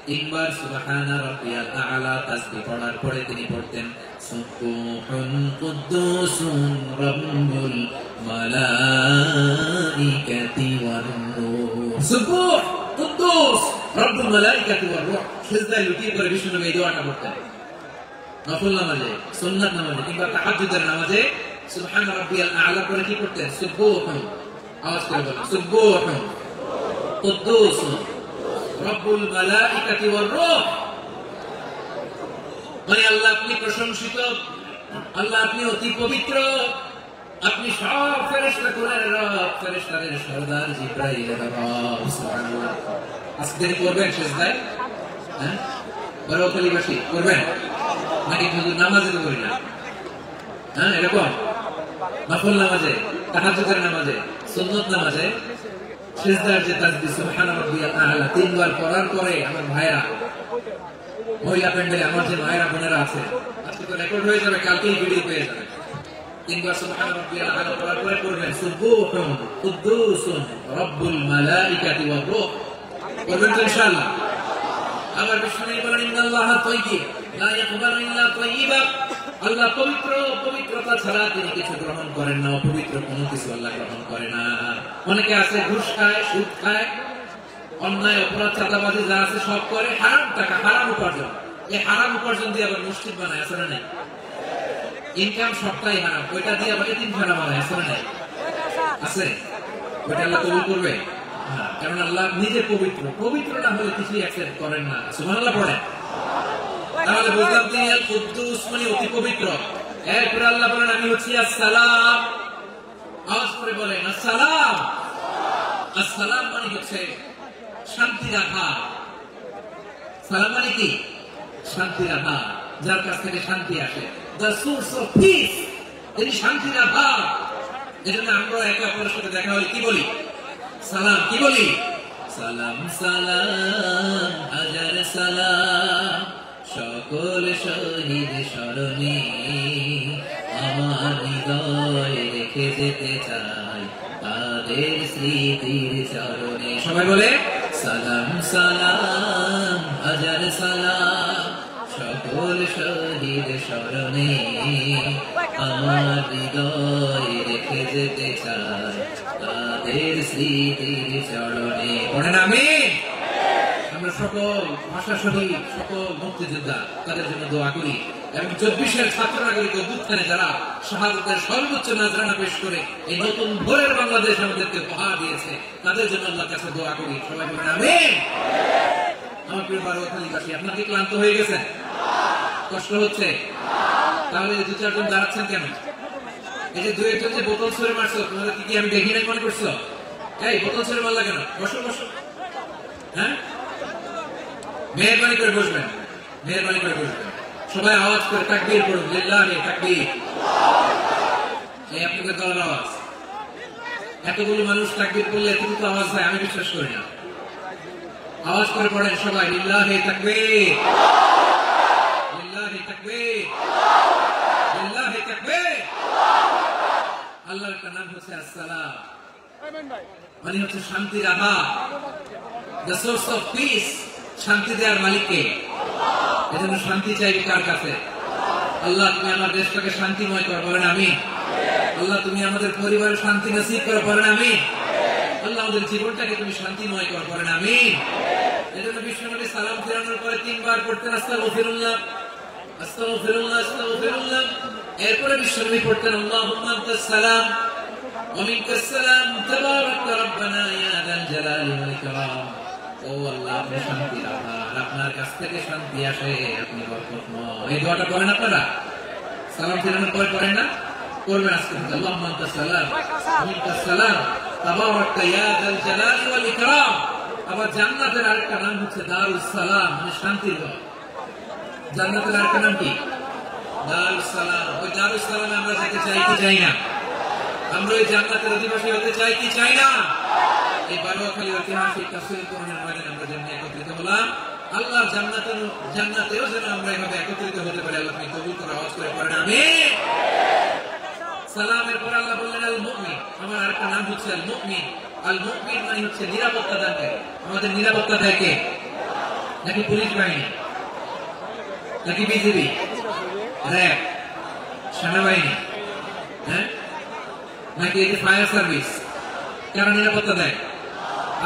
3 বার সুবহান রাব্বিয়াল আলা তাসবিহ পড়ার পরে তিনি পড়তেন সুবহান কুদ্দুসুন রাব্বুল মালাইকাতি ওয়ার রূহ, সুবহান কুদ্দুস রব্বুল মালাইকাতি ওয়ার রূহ। সিজদায় লুটিয়ে পড়ে বিশ্বনবী এই দোয়াটা পড়তেন নফল নামাজে, সুন্নাত নামাজে কিংবা তাহাজ্জুদের নামাজে। সুবহান রাব্বিয়াল আলা পরে কি করতেন? সুবহান, আওয়াজ করে বলেন সুবহান কুদ্দুস রব্বুল মালাইকাতি ওয়ার রূহ। মানে আল্লাহ আপনি প্রশংসিত, আল্লাহ আপনি অতি পবিত্র, আপনি সব ফেরেশতাকুলের রব, ফেরেশতাদের সরদার জিবরাইলের রব। সুবহানাল্লাহ। আজকে তিনি করবেন সিজদায়, হ্যাঁ বারোয়াখালীবাসী করবেন নাকি শুধু নামাজে তো করি না? হ্যাঁ এরকম নফল নামাজে, তাহাজ্জুদের নামাজে, সুন্নাত নামাজে সিজদার যে তাসবিহ সুবহান রাব্বিয়াল আলা 3 বার পড়ার পরে আমার ভাইরা মহিলা প্যান্ডেলে আমার যে মায়েরা বোনেরা আছে, আজকে তো রেকর্ড হয়ে যাবে, কালকেই ভিডিও পেয়ে যাবে। 3 বার সুবহান রাব্বিয়াল আলা পড়ার পরে পড়বেন সুবহান কুদ্দুসুন রব্বুল মালাইকাতি ওয়ার রূহ। করবেন তো ইনশাআল্লাহ। আবার বিষ্ণু বলেন ইন্নাল্লাহা তাইয়্যিব লা ইয়াকবালু ইল্লা তাইয়্যিবা, আল্লাহ পবিত্র, পবিত্রতা ছাড়া তিনি কিছু গ্রহণ করেন না, অপবিত্র কোনো কিছু আল্লাহ গ্রহণ করে না। অনেকে আছে ঘুষ খায়, সুদ খায়, অন্যায় অপরাধ চাঁদাবাজি যা আছে সব করে, হারাম টাকা, হারাম উপার্জন। এই হারাম উপার্জন দিয়ে আবার মসজিদ বানায়, আছে না নাই? ইনকাম সবটাই হারাম, ওইটা দিয়ে আবার এতিমখানা বানায়, আছে না নাই? আছে। ওইটা আল্লাহ কবুল করবে? কারণ আল্লাহ নিজে পবিত্র, পবিত্র না হলে কিছুই অ্যাকসেপ্ট করেন না। সুবহানাল্লাহ পড়েন। তাহলে বুঝলাম তিনি আল কুদ্দুস মানে অতি পবিত্র। এরপরে আল্লাহ বলেন আমি হচ্ছি আসসালাম। আওয়াজ করে বলেন আসসালাম। আসসালাম মানে হচ্ছে শান্তি রাখা। সালাম মানে কি? শান্তি রাখা, যার কাছ থেকে শান্তি আসে, দ্য সোর্স অফ পিস, তিনি শান্তি রাখা। এজন্য আমরা একে অপরের সাথে দেখা হলে কি বলি? সালাম। কি বলি? সালাম সালাম হাজার সালাম, সকল শহীদ স্মরণে আমার হৃদয় রেখে যেতে চাই তাদের স্মৃতির চরণে। সবাই বলে সালাম সালাম হাজার সালাম, সকল সকল শহীদ স্মরণে আমার হৃদয় রেখে যেতে চাই তাদের স্মৃতির চরণে। পড়েন আমিন। আমরা সকল ভাষা শহীদ, সকল মুক্তিযোদ্ধা তাদের জন্য দোয়া করি এবং 24-এর ছাত্র নাগরিক অভ্যুত্থানে যারা শাহাদাতের সর্বোচ্চ নজরানা পেশ করে এই নতুন ভোরের বাংলাদেশ আমাদেরকে উপহার দিয়েছে তাদের জন্য আল্লাহর কাছে দোয়া করি। সবাই বলেন আমিন। আমার প্রিয় বারোয়াখালীবাসী, আপনার কি ক্লান্ত হয়ে গেছেন? কষ্ট হচ্ছে? তাহলে 2-4 জন দাঁড়াচ্ছেন কেন? এই যে 2-1 জন যে বোতল ছুঁড়ে মারছো, তোমাদের কি আমি দেখি নাই মনে করছো? এই বোতল ছুঁড়ে মারলা কেন? বসো বসো। হ্যাঁ, মেহরবানি করে বসবেন, মেহরবানি করে বসবেন। সবাই আওয়াজ করে তাকবীর পড়ুন, লিল্লাহি তাকবীর। এই আপনাদের গলার আওয়াজ। এতগুলো মানুষ তাকবীর পড়লে এতটুকু আওয়াজ হয় আমি বিশ্বাস করি না। আওয়াজ করে পড়েন সবাই, লিল্লাহি তাকবীর, লিল্লাহি তাকবীর, লিল্লাহি তাকবীর। আল্লাহর একটা নাম হচ্ছে আসসালাম, মানে হচ্ছে শান্তির আধার, দ্য সোর্স অফ পিস। শান্তি দেওয়ার মালিককে। এজন্য শান্তি চাইবে কার কাছে? আল্লাহ তুমি আমার দেশটাকে শান্তিময় করো, বলেন আমিন। আল্লাহ তুমি আমাদের পরিবারে শান্তি নসিব করো, বলেন আমিন। আল্লাহ আমাদের জীবনটাকে তুমি শান্তিময় করো, বলেন আমিন। এজন্য বিশ্বনবী সালাম ফেরানোর পরে 3 বার পড়তেন আস্তাগফিরুল্লাহ, আস্তাগফিরুল্লাহ, আস্তাগফিরুল্লাহ। এরপরে বিশ্বনবী পড়তেন আল্লাহুম্মা আনতাস সালাম ওয়া মিনকাস সালাম তাবারাকতা রাব্বানা ইয়া যাল জালালি ওয়াল ইকরাম। ও আল্লাহ, আপনি শান্তির আধার, আপনার কাছ থেকে শান্তি আসে, আপনি বরকতময়। এই দোয়াটা করেন আপনারা? সালাম ফেরানোর পরে পড়েন না? করবেন আজকে থেকে। আল্লাহুম্মা আনতাস সালাম ওয়া মিনকাস সালাম তাবারাকতা ইয়া যাল জালালি ওয়াল ইকরাম। আবার জান্নাতের আরেকটা নাম হচ্ছে দারুস সালাম, মানে শান্তির ঘর। জান্নাতের আরেকটা নাম কি? দারুস সালাম। ওই দারুস সালামে আমরা যেতে চাই কি চাই না? আমরা ওই জান্নাতের অধিবাসী হতে চাই কি চাই না? এই বারোয়াখালী ঐতিহাসিক তাফসীরুল কোরআনের ময়দানে আমরা যেমন একত্রিত হলাম, আল্লাহর জান্নাতেও যেন আমরা এভাবে একত্রিত হতে পারি। আল্লাহ তুমি কবুল করে, আওয়াজ করে পড়েন আমিন। সালামের পর আল্লাহ বললেন আল মুমিন। আমার আরেকটা নাম হচ্ছে আল মুমিন। আল মুমিন মানে হচ্ছে নিরাপত্তা দানকারী। আমাদের নিরাপত্তা দেয় কে? নাকি পুলিশ বাহিনী, নাকি বিজিবি, র্যাব, সেনাবাহিনী, হ্যাঁ, নাকি এই যে ফায়ার সার্ভিস? কারা নিরাপত্তা দেয়?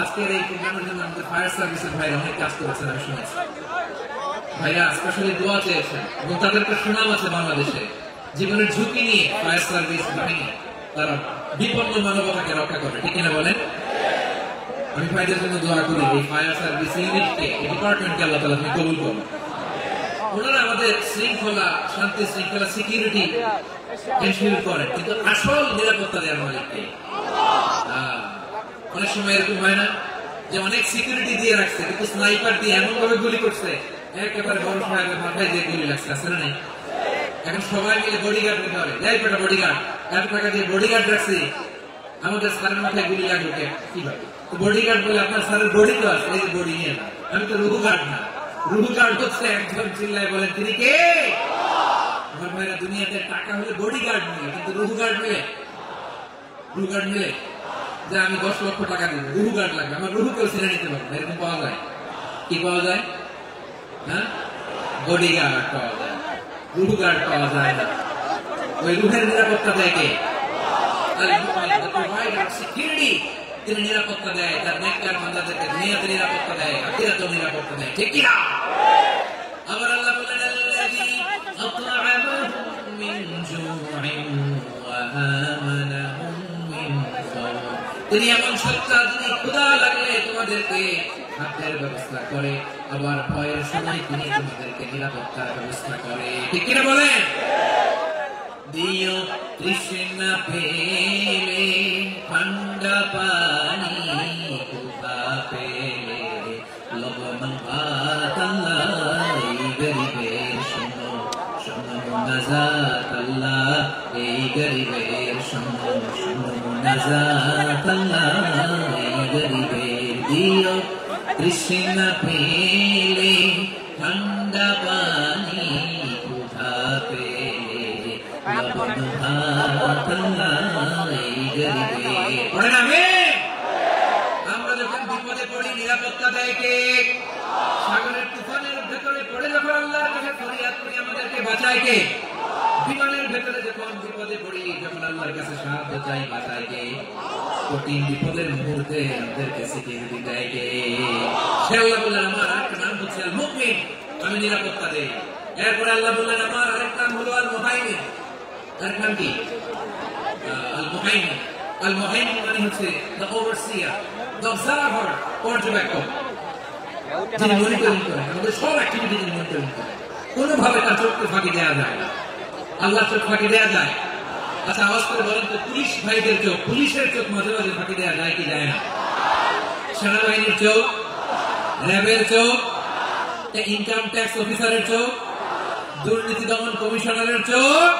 আজকের এই প্রোগ্রামের জন্য আমাদের ফায়ার সার্ভিসের ভাইরা অনেক কাজ করেছেন, আমি শুনেছি। ভাইরা স্পেশালি দোয়া চেয়েছেন এবং তাদের একটা সুনাম আছে বাংলাদেশে। জীবনের ঝুঁকি নিয়ে ফায়ার সার্ভিস বাহিনী তারা বিপন্ন মানবতাকে রক্ষা করে, ঠিক কিনা বলেন? আমি ভাইদের জন্য দোয়া করি, এই ফায়ার সার্ভিস ইউনিটকে, এই ডিপার্টমেন্টকে আল্লাহ তাআলা আপনি কবুল করুন। ওনারা আমাদের শৃঙ্খলা, শান্তি শৃঙ্খলা, সিকিউরিটি এনশিওর করেন, কিন্তু আসল নিরাপত্তা দেওয়ার মালিককে। অনেক সময় এরকম হয় না যে অনেক সিকিউরিটি দিয়ে রাখছে কিন্তু স্নাইপার দিয়ে এমন ভাবে গুলি করছে একেবারে বড় সাহেবের মাথায় দিয়ে গুলি লাগছে, আছে না? এখন সবাই মিলে বডিগার্ড নিতে হবে, যাই পেটা বডিগার্ড, এত টাকা দিয়ে বডিগার্ড রাখছি, আমাদের স্যারের মাথায় গুলি লাগলো কিভাবে? বডিগার্ড বলে আপনার স্যারের বডি তো আছে, এই যে বডি নিয়ে না, আমি তো রুহু গার্ড না। রুহু গার্ড হচ্ছে একজন চিল্লায় বলেন তিনি কে? আমার ভাইরা, দুনিয়াতে টাকা হলে বডিগার্ড মিলে, কিন্তু রুহু গার্ড মিলে? রুহু গার্ড মিলে যে আমি 10 লক্ষ টাকা দিব, রুহু গার্ড লাগবে, আমার রুহু কেউ ছিনে নিতে পারবে, এরকম পাওয়া যায়? কি পাওয়া যায়? হ্যাঁ, বডিগার্ড পাওয়া যায়, রুহু গার্ড পাওয়া যায় না। ওই রুহের নিরাপত্তা দেয় কে? সিকিউরিটি। তিনি নিরাপত্তা দেয় তার নেককার বান্দাদেরকে, দুনিয়াতে নিরাপত্তা দেয়, আখিরাতেও নিরাপত্তা দেয়, ঠিক কি না? আবার আল্লাহ বলেন আল্লাযী আত'আমাহুম মিন জু'ইন ওয়া আমানাহুম মিন খাউফ। তিনি এমন সত্তা, যিনি ক্ষুধা লাগলে তোমাদেরকে খাদ্যের ব্যবস্থা করে, আবার ভয়ের সময় তিনি তোমাদেরকে নিরাপত্তার ব্যবস্থা করে, ঠিক কিনা বলেন? দিও তৃষ্ণা পেলে ঠান্ডা পানি, ক্ষুধা পেলে লবণ ভাত, আল্লাহ এই গরিবের শোনো শোনো নাজাত, আল্লাহ এই গরিবের শোনো শোনো নাজাত, আল্লাহ এই গরিবের। দিও তৃষ্ণা পেলে ঠান্ডা পানি, ক্ষুধা পেলে লবণ ভাত, আল্লাহ এই গরিবের। আমরা যখন বিপদে পড়ি নিরাপত্তা দেয় কে? সাগরের তুফানের ভেতরে পড়ে যখন আল্লাহর কাছে ফরিয়াদ করি আমাদেরকে বাঁচায় কে? বিমানের ভেতরে যখন বিপদে পড়ি যখন আল্লাহর কাছে সাহায্য চাই বাঁচায় কে? কঠিন বিপদের মুহূর্তে আমাদেরকে সিকিউরিটি দেয় কে? সে আল্লাহ বললেন আমার আরেকটা নাম হচ্ছে আল মুমিন, আমি নিরাপত্তা দেই। এরপরে আল্লাহ বললেন আমার আরেকটা নাম হলো আল মুহাইমিন। তার নাম কি? আল মুহাইমিন। আল মুহাইমিন মানে হচ্ছে দ্য ওভারসিয়ার, দ্য অবজারভার, পর্যবেক্ষক, যিনি মনিটরিং করেন আমাদের সব অ্যাক্টিভিটি, যিনি মনিটরিং করেন। কোনোভাবে তার চোখকে ফাঁকি দেওয়া যায় না। আল্লাহ চোখ ফাঁকি দেওয়া যায়? আচ্ছা আওয়াজ করে বলেন তো, পুলিশ ভাইদের চোখ, পুলিশের চোখ মাঝে মাঝে ফাঁকি দেওয়া যায় কি যায় না? সেনাবাহিনীর চোখ, র্যাবের চোখ, ইনকাম ট্যাক্স অফিসারের চোখ, দুর্নীতি দমন কমিশনারের চোখ,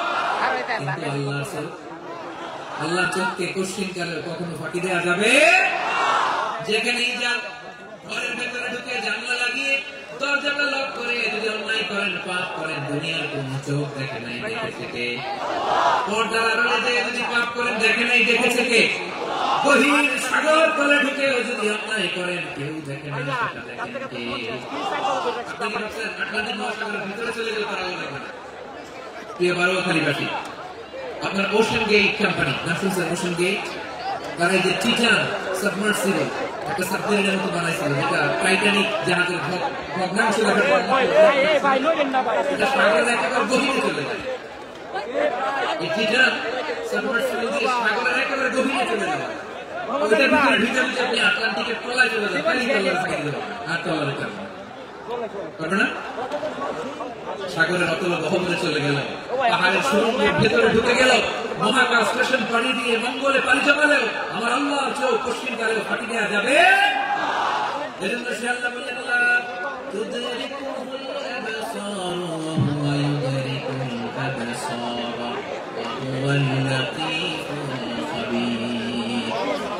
কিন্তু আল্লাহর চোখ, আল্লাহর চোখকে কোশ্চিন কালে কখনো ফাঁকি দেওয়া যাবে? যেখানেই যান ঘরের ভেতরে ঢুকে জানলা লাগিয়ে দরজাটা লক করে যদি অন্যায় করেন পাপ করেন দুনিয়ার কোন চোখ দেখে নাই দেখেছে কে? পর্দার আড়ালে যেয়ে যদি পাপ করেন দেখে নাই দেখেছে কে? গভীর সাগর তলে ঢুকে যদি অন্যায় করেন কেউ দেখে নাই সেটা দেখেন কে? আপনি ভাবছেন আটলান্টিক মহাসাগরের ভিতরে চলে গেলে তারা লাগবে না? প্রিয় বারোয়াখালীবাসী, আপনার ওশান গেট কোম্পানি, নাসুসের ওশান গেট, তারা এই যে টিটান সাবমার্সিবল একটা সাবমেরিনের মতো বানাইছিল, যেটা টাইটানিক জাহাজের ভগ্নাংশ এটা সাগরের একেবারে গভীরে চলে যায়। এই টিটান সাবমার্সিবল দিয়ে সাগরের একেবারে গভীরে চলে যায়। ওইটার ভিতরে ঢুকে যদি আপনি আটলান্টিকের তলায় চলে যান, পানি তলার ফাঁকি দেবেন, আর তলার পারবে না। সাগরের অতল গহবরে চলে গেল, পাহাড়ের সুরঙ্গের ভেতরে ঢুকে গেল, মহাকাশ স্টেশন পানি দিয়ে মঙ্গলে পানি জমালেও আমার আল্লাহর চোখ কোশ্চিন কালেও ফাঁকি দেওয়া যাবে? এজন্য সে আল্লাহ বললেন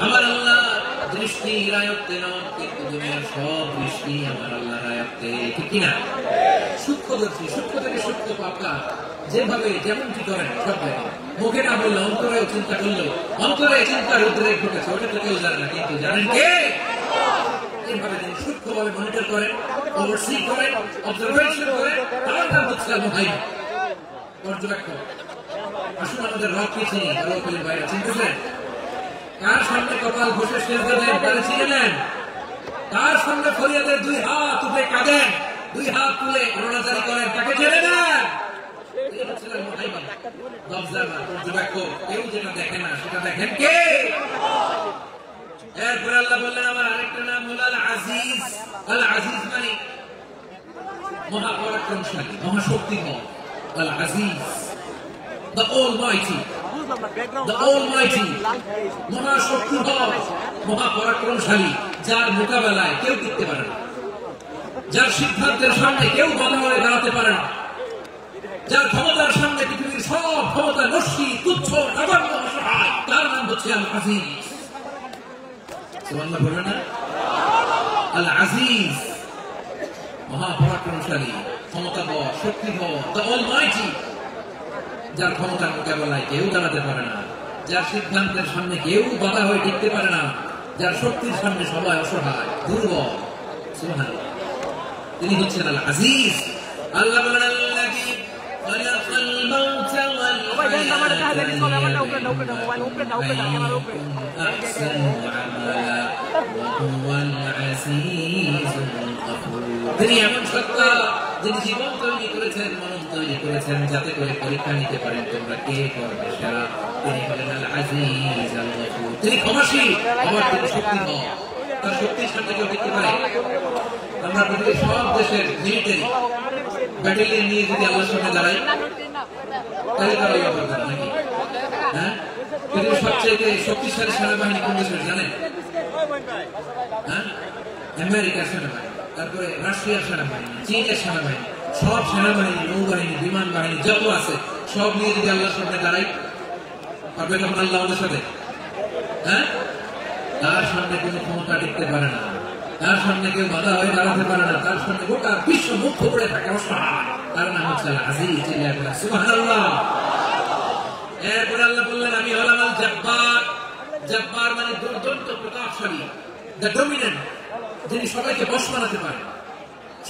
আমার আল্লাহ দৃষ্টির আয়ত্তে নন, কিন্তু দুনিয়ার সব দৃষ্টি আমার আল্লাহর আয়ত্তে, ঠিক কিনা? সূক্ষ্মদর্শী, সূক্ষ্ম থেকে সূক্ষ্ম পাপটা যেভাবে যেমন কি করেন সব দেখেন। মুখে না বললে অন্তরেও চিন্তা করলো, অন্তরে চিন্তা রুদ্রে ঢুকেছে, ওটা তো কেউ জানে না, কিন্তু জানেন কে? এইভাবে তিনি সূক্ষ্মভাবে মনিটর করেন, ওভারসি করেন, অবজারভেশন করেন, তার নাম হচ্ছে আল মুহাইমিন, পর্যবেক্ষক। আসুন আমাদের রবকে চিনি, বারোয়াখালীর বাইরে চিনতেছেন? কার সামনে কপাল ঘষে সেজদা দেন তারা চিনে নেন? কার সামনে ফরিয়াদের দুই হাত উঠে কাঁদেন, দুই হাত তুলে রোনাজারি করেন, তাকে জেনে নেন? কেউ যেটা দেখে না সেটা দেখেন কে? এরপরে আল্লাহ বললেন আমার আরেকটা নাম হল আল আজিজ। আল আজিজ মানে মহাপরাক্রমশালী, মহাশক্তিধর। আল Aziz, the almighty, the almighty, মহাশক্তিধর, মহাপরাক্রমশালী, যার মোকাবেলায় কেউ টিকতে পারে না, যার সিদ্ধান্তের সামনে কেউ বাধা হয়ে দাঁড়াতে পারে না, যার ক্ষমতার সামনে পৃথিবীর সব ক্ষমতা নস্যি, তুচ্ছ, নগণ্য, অসহায়, তার নাম হচ্ছে আল আজিজ। সুবহানাল্লাহ বলবেন না? আল আজিজ, মহাপরাক্রমশালী, ক্ষমতাধর, শক্তিধর, দ্য অলমাইটি, যার ক্ষমতার মোকাবেলায় কেউ দাঁড়াতে পারে না, যার সিদ্ধান্তের সামনে কেউ বাধা হয়ে টিকতে পারে না, যার শক্তির সামনে সবাই অসহায়, দুর্বল। সুবহানাল্লাহ, তিনি হচ্ছেন আল আজিজ। আল্লাহ বলেন আল্লাযী খালাকাল মাউতা ওয়াল হায়াতা তিনি এমন সত্তা যিনি জীবন তৈরি করেছেন, মরণ তৈরি করেছেন, যাতে করে পরীক্ষা নিতে পারেন তোমরা কে করবে সেরা। তিনি হলেন আল আজিজ আল গফুর, তিনি ক্ষমাশীল, আবার তিনি শক্তিধর, তার শক্তির সামনে কেউ টিকতে পারে? আমরা পৃথিবীর সব দেশের মিলিটারি ব্যাটালিয়ন নিয়ে যদি আল্লাহর সামনে দাঁড়াই তাহলে তারা আল্লাহ পারবে না নাকি? হ্যাঁ, পৃথিবীর সবচেয়ে শক্তিশালী সেনাবাহিনী কোন দেশের জানেন? হ্যাঁ, আমেরিকার সেনাবাহিনী, তারপরে রাশিয়ার সেনাবাহিনী, চীনের সেনাবাহিনী, সব সেনাবাহিনী, নৌবাহিনী, বিমান বাহিনী যত আছে সব নিয়ে যদি আল্লাহর সামনে দাঁড়াই পারবে তখন আল্লাহ আমাদের সাথে? হ্যাঁ, তার সামনে কোনো ক্ষমতা টিকতে পারে না, তার সামনে কেউ বাধা হয়ে দাঁড়াতে পারে না, তার সামনে গোটা বিশ্ব মুক্ত করে থাকে অসহায়, তার নাম হচ্ছে আল আজিজ। সুবহানাল্লাহ। এরপরে আল্লাহ বললেন আমি হলাম আল জব্বার। জব্বার মানে দুর্দান্ত প্রতাপশালী, দ্য ডমিনেন্ট, যিনি সবাইকে বশ বানাতে পারেন।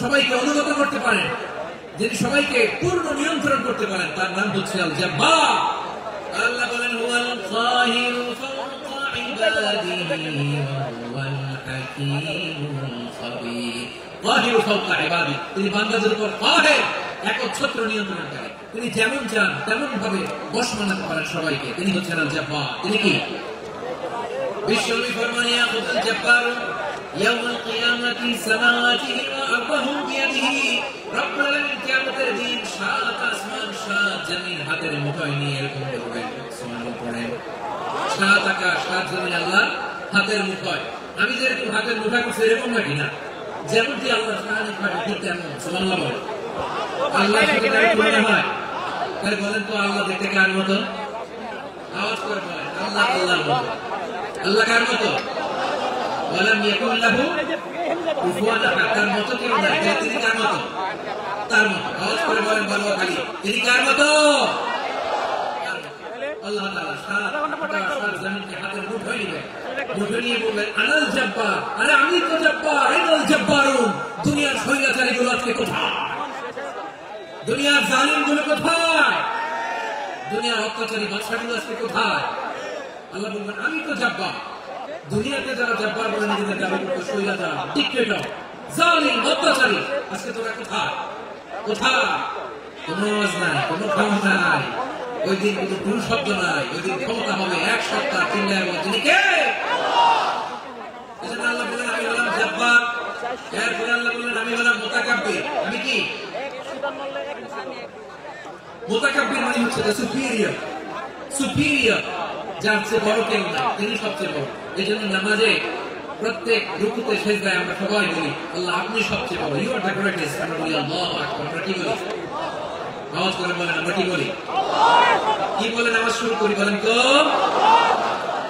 সবাইকে অনুগত করতে পারেন, যিনি সবাইকে পূর্ণ নিয়ন্ত্রণ করতে পারেন, তার নাম হচ্ছে আল জব্বার। আল্লাহ বলেন হুয়াল কাহিরু ফাওকা ইবাদিহি ওয়া হুয়াল হাকীমুল খাবীর। কাহিরু ফাওকা ইবাদি, তিনি বান্দাদের উপর কাহির, একচ্ছত্র নিয়ন্ত্রণকারী। তিনি যেমন চান তেমন ভাবে বশ মানাতে পারেন সবাইকে, তিনি হচ্ছেন আল জব্বার। তিনি কি? বিশ্বনবী ফরমান ইয়াকুতুল জব্বার ইয়াউমাল কিয়ামাতি সামাওয়াতিহি ওয়া আরদাহু বিয়াদিহি। রব্বুল আলামিন কিয়ামতের দিন সাত আসমান সাত জমিন হাতের মুঠোয় নিয়ে এরকম করবেন। সুবহানাল্লাহ পড়েন। সাত আকাশ সাত জমিন আল্লাহ হাতের মুঠোয়। আমি যেরকম হাতের মুঠা করছি এরকম নাকি না? যেমনটি আল্লাহ সুবহানাহু ওয়া তাআলা ঠিক তেমন। সুবহানাল্লাহ বলেন। আল্লাহ সাথে তুলনা হয়, তাই বলেন তো আল্লাহ দেখতে কার মতো? আওয়াজ করে বলেন আল্লাহ আল্লাহর মতো। আল্লাহ কার মতো? ওয়ালাম ইয়াকুল লাহু কুফুয়ান আহাদ, তার মতো কেউ নাই। তিনি কার মতো? তার মতো। আওয়াজ করে বলেন বলবো খালি, তিনি কার মতো? আল্লাহ তাআলা সাত জমিনকে হাতের মুঠোয় নেবেন, মুঠোয় নিয়ে বলবেন আনাল জব্বার। আরে আমি তো জব্বার, আনাল জব্বারুন। দুনিয়ার স্বৈরাচারীগুলো আজকে কোথায়? দুনিয়ার জালিমগুলো কোথায়? দুনিয়ার অত্যাচারী বাদশাগুলো আজকে কোথায়? আল্লাহ বলবেন আমি তো জব্বার। দুনিয়াতে যারা জব্বার বলে নিজেদের দাবি করতো, স্বৈরাচার, ডিক্টেটর, জালিম, অত্যাচারী, আজকে তোরা কোথায়? কোথায়? কোনো আওয়াজ নাই, কোনো ক্ষমতা নাই। ওই দিন কোনো ভুল শব্দ নাই। ওই দিন ক্ষমতা হবে এক সপ্তাহ চিল্লায় বলে তিনি কে? এজন্য আল্লাহ বললেন আমি হলাম জব্বার। এরপরে আল্লাহ বললেন আমি হলাম মুতাকাব্বির। আমি কি? মুতাকাব্বির মানে হচ্ছে সুপিরিয়র। সুপিরিয়র, যার চেয়ে বড় কেউ নাই, তিনি সবচেয়ে বড়। এই জন্য নামাজে প্রত্যেক রুকুতে সেজদায় আমরা সবাই বলি আল্লাহ আপনি সবচেয়ে বড়, ইউ আর দ্য গ্রেটেস্ট। আমরা বলি আল্লাহু আকবার। আমরা কি বলি? আওয়াজ করে বলেন আমরা কি বলি? কি বলে নামাজ শুরু করি বলেন তো?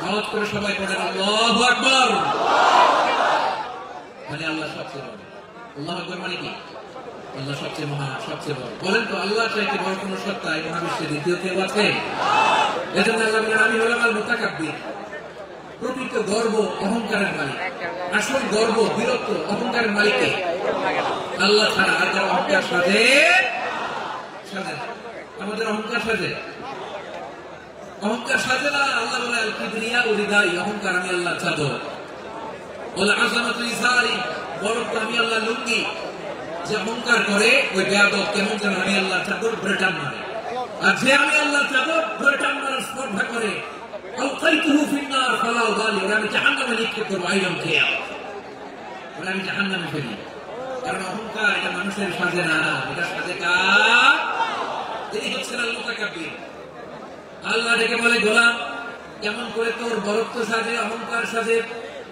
আওয়াজ করে সবাই পড়েন আল্লাহু আকবার। মানে আল্লাহ সবচেয়ে বড়। আল্লাহু আকবার মানে কি? আল্লাহ সবচেয়ে মহান, সবচেয়ে বড়। বলেন তো আল্লাহ চাইতে বড় কোন সত্তা এই মহাবিশ্বে দ্বিতীয় কেউ আছে? এজন্য আল্লাহ বলেন আমি হলাম আল মুতাকাব্বির। প্রকৃত গর্ব অহংকারের মালিক। আসল গর্ব বীরত্ব অহংকারের মালিককে আল্লাহ ছাড়া আর যারা অহংকার সাজে সাজে। আমাদের অহংকার সাজে? অহংকার সাজে না। আল্লাহ বলে আল কিবরিয়া ও রিদাই, অহংকার আমি আল্লাহ চাদর। বলে আযামাতু ইজারি, বড়ত্ব আমি আল্লাহ লুঙ্গি। যে অহংকার করে ওই বেয়াদব কেমন যেন আমি আল্লাহ চাদর ধরে টান মারে। আর যে আমি আল্লাহ চাদর ধরে টান মারার স্পর্ধা করে আলকাইতুহু ফিন্নার ফালা উবালি, ওরা আমি জাহান্নামে নিক্ষেপ করবো। আই ডোন্ট কেয়ার, ওরা আমি জাহান্নামে ফেলি। কারণ অহংকার এটা মানুষের সাজে না, এটা সাজে কার? তিনি হচ্ছেন আল মুতাকাব্বির। আল্লাহ ডেকে বলে গোলাম কেমন করে তোর বরত্ব সাজে, অহংকার সাজে?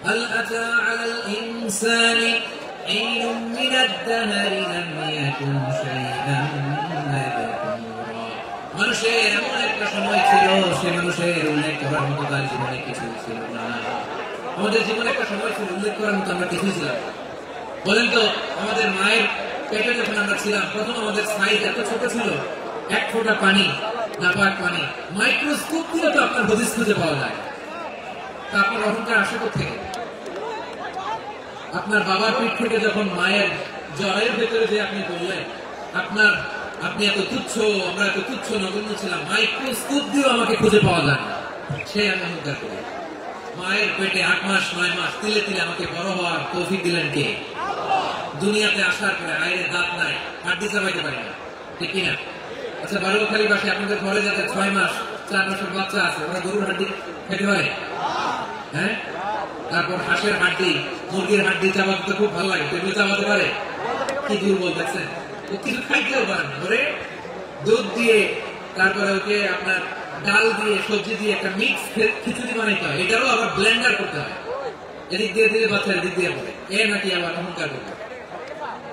হাল আতা আলাল ইনসানি হিনুম মিনাদ দাহরি লাম ইয়াকুন শাইআন মাযকুরা। মানুষের এমন একটা সময় ছিল, সে মানুষের উল্লেখ করার মতো তার জীবনে কিছু ছিল না। আমাদের জীবনে একটা সময় ছিল উল্লেখ করার মতো আমরা কিছু ছিলাম। বলেন তো আমাদের মায়ের পেটে যখন আমরা ছিলাম প্রথম আমাদের সাইজ এত ছোট ছিল, এক ফোঁটা পানি, নাপাক পানি, মাইক্রোস্কোপ দিয়ে তো আপনার হদিস খুঁজে পাওয়া যায়। তা আপনার অহংকার আসে কোথেকে? আপনার বাবার পিঠ থেকে যখন মায়ের জয়ের ভেতরে যে আপনি বললেন আপনি এত তুচ্ছ, আমরা এত তুচ্ছ নগণ্য ছিলাম, মাইক্রোস্কোপ দিয়েও আমাকে খুঁজে পাওয়া যায় না, সে আমি অহংকার করি। মায়ের পেটে 8 মাস 9 মাস তিলে তিলে আমাকে বড় হওয়ার তৌফিক দিলেন কে? দুনিয়াতে আসার পরে আয়ের দাঁত নাই, হাড্ডি চাবাইতে পারি না, ঠিক কিনা? আচ্ছা বালুখালী বাসে আপনাদের ঘরে যাতে 6 মাস 4 মাসের বাচ্চা আছে, ওরা গরুর হাড্ডি খেতে পারে? হ্যাঁ। তারপর হাঁসের হাড্ডি, মুরগির হাড্ডি চাবাতে খুব ভালো লাগে, এগুলো চাবাতে পারে? কি দুর্বল দেখছেন, ও কিছু খাইতেও পারে না। ধরে দুধ দিয়ে তারপরে ওকে আপনার ডাল দিয়ে সবজি দিয়ে একটা মিক্স খিচুড়ি বানাইতে হয়, এটারও আবার ব্লেন্ডার করতে হয়। এদিক দিয়ে দিলে বাচ্চা এদিক দিয়ে পড়ে, এ নাকি আবার অহংকার করতে।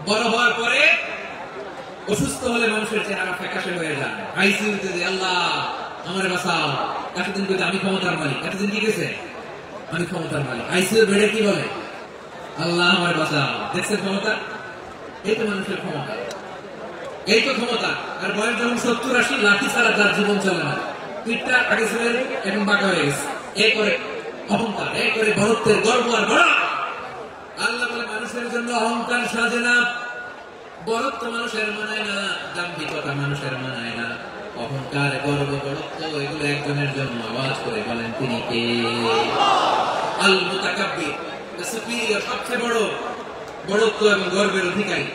বড় হওয়ার পরে অসুস্থ হলে মানুষের চেহারা ফ্যাকাশে হয়ে যায়, আইসিইউতে যে আল্লাহ আমার বাঁচাও, এতদিন কিন্তু আমি ক্ষমতার মালিক, এতদিন কি গেছে আমি ক্ষমতার মালিক। আইসিইউ বেডে কি বলে? আল্লাহ আমার বাঁচাও। দেখছেন ক্ষমতা? এই তো মানুষের ক্ষমতা, এই তো ক্ষমতা। আর বয়স যখন 70-80, লাঠি ছাড়া তার জীবন চলে না, পিঠটা আগে ছিল এখন বাঁকা হয়ে গেছে। এই করে অহংকার, এই করে বরত্বের গর্ব আর বড়। আল্লাহ বলে মানুষের জন্য অহংকার সাজে না, বড়ত্ব মানুষের মানায় না, দাম্ভিকতা মানুষের মানায় না, অহংকার, গর্ব, বড়ত্ব এগুলো একজনের জন্য। আওয়াজ করে বলেন তিনি কে? আল মুতাকাব্বির, দ্য সুপিরিয়র, সবচেয়ে বড় বড়ত্ব এবং গর্বের অধিকারী।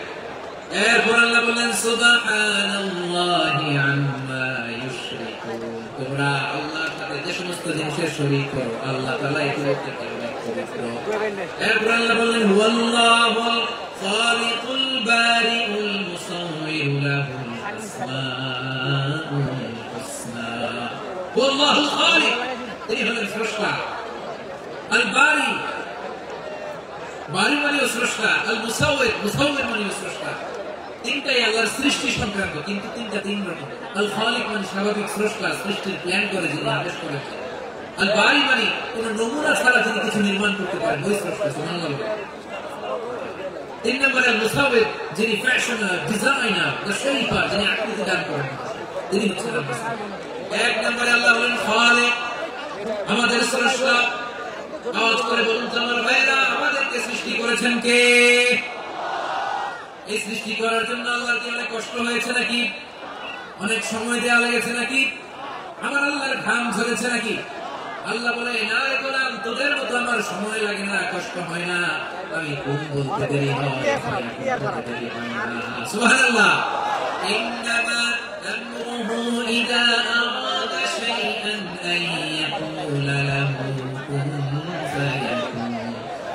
এরপর আল্লাহ বলেন সুবহানাল্লাহি আম্মা ইউশরিকুন। তোমরা আল্লাহর সাথে যে সমস্ত জিনিসের শরীক করো, আল্লাহ তাআলা এগুলো থেকে অনেক পবিত্র। এরপর আল্লাহ বলেন হুয়াল্লাহুল খালিকুল বারিউল মুসাউওয়িরু লাহুল আসমাউল হুসনা। হুয়াল্লাহুল খালিক, তিনি হলেন স্রষ্টা। আল বারি, বারি মানে স্রষ্টা। আল মুসাউওয়ির, মুসাউওয়ির মানে স্রষ্টা। তিনটাই আল্লাহর সৃষ্টি সংক্রান্ত, কিন্তু তিন রকম। আল খালিক মানে স্বাভাবিক স্রষ্টা, সৃষ্টির প্ল্যান করে যিনি, আদেশ করেছেন। আল বারি মানে কোন নমুনা ছাড়া যিনি কিছু নির্মাণ করতে পারেন, ওই স্রষ্টা। সুবহানাল্লাহ। 3 নম্বরে আল মুসাউওয়ির, যিনি ফ্যাশনার, ডিজাইনার, দ্য শেপার, যিনি আকৃতি দান করেন, তিনি হচ্ছেন আল্লাহ। 1 নম্বরে আল্লাহ হলেন খালিক, আমাদের স্রষ্টা। আওয়াজ করে বলুন তো আমার ভাইরা, আমাদেরকে সৃষ্টি করেছেন কে? এই সৃষ্টি করার জন্য আল্লাহর কি অনেক কষ্ট হয়েছে নাকি? অনেক সময় দেওয়া লেগেছে নাকি? আমার আল্লাহর ঘাম ঝরেছে নাকি? আল্লাহ বলে, না রে গোলাম, তোদের মতো আমার সময় লাগে না, কষ্ট হয় না। আমি কোন বলতে দেরি হয়, দেরি হয় না। সুবহানাল্লাহ। ইন্নামা আমরুহু ইযা আরাদা শাইআন আন ইয়াকুলা লাহু কুন ফায়াকুন।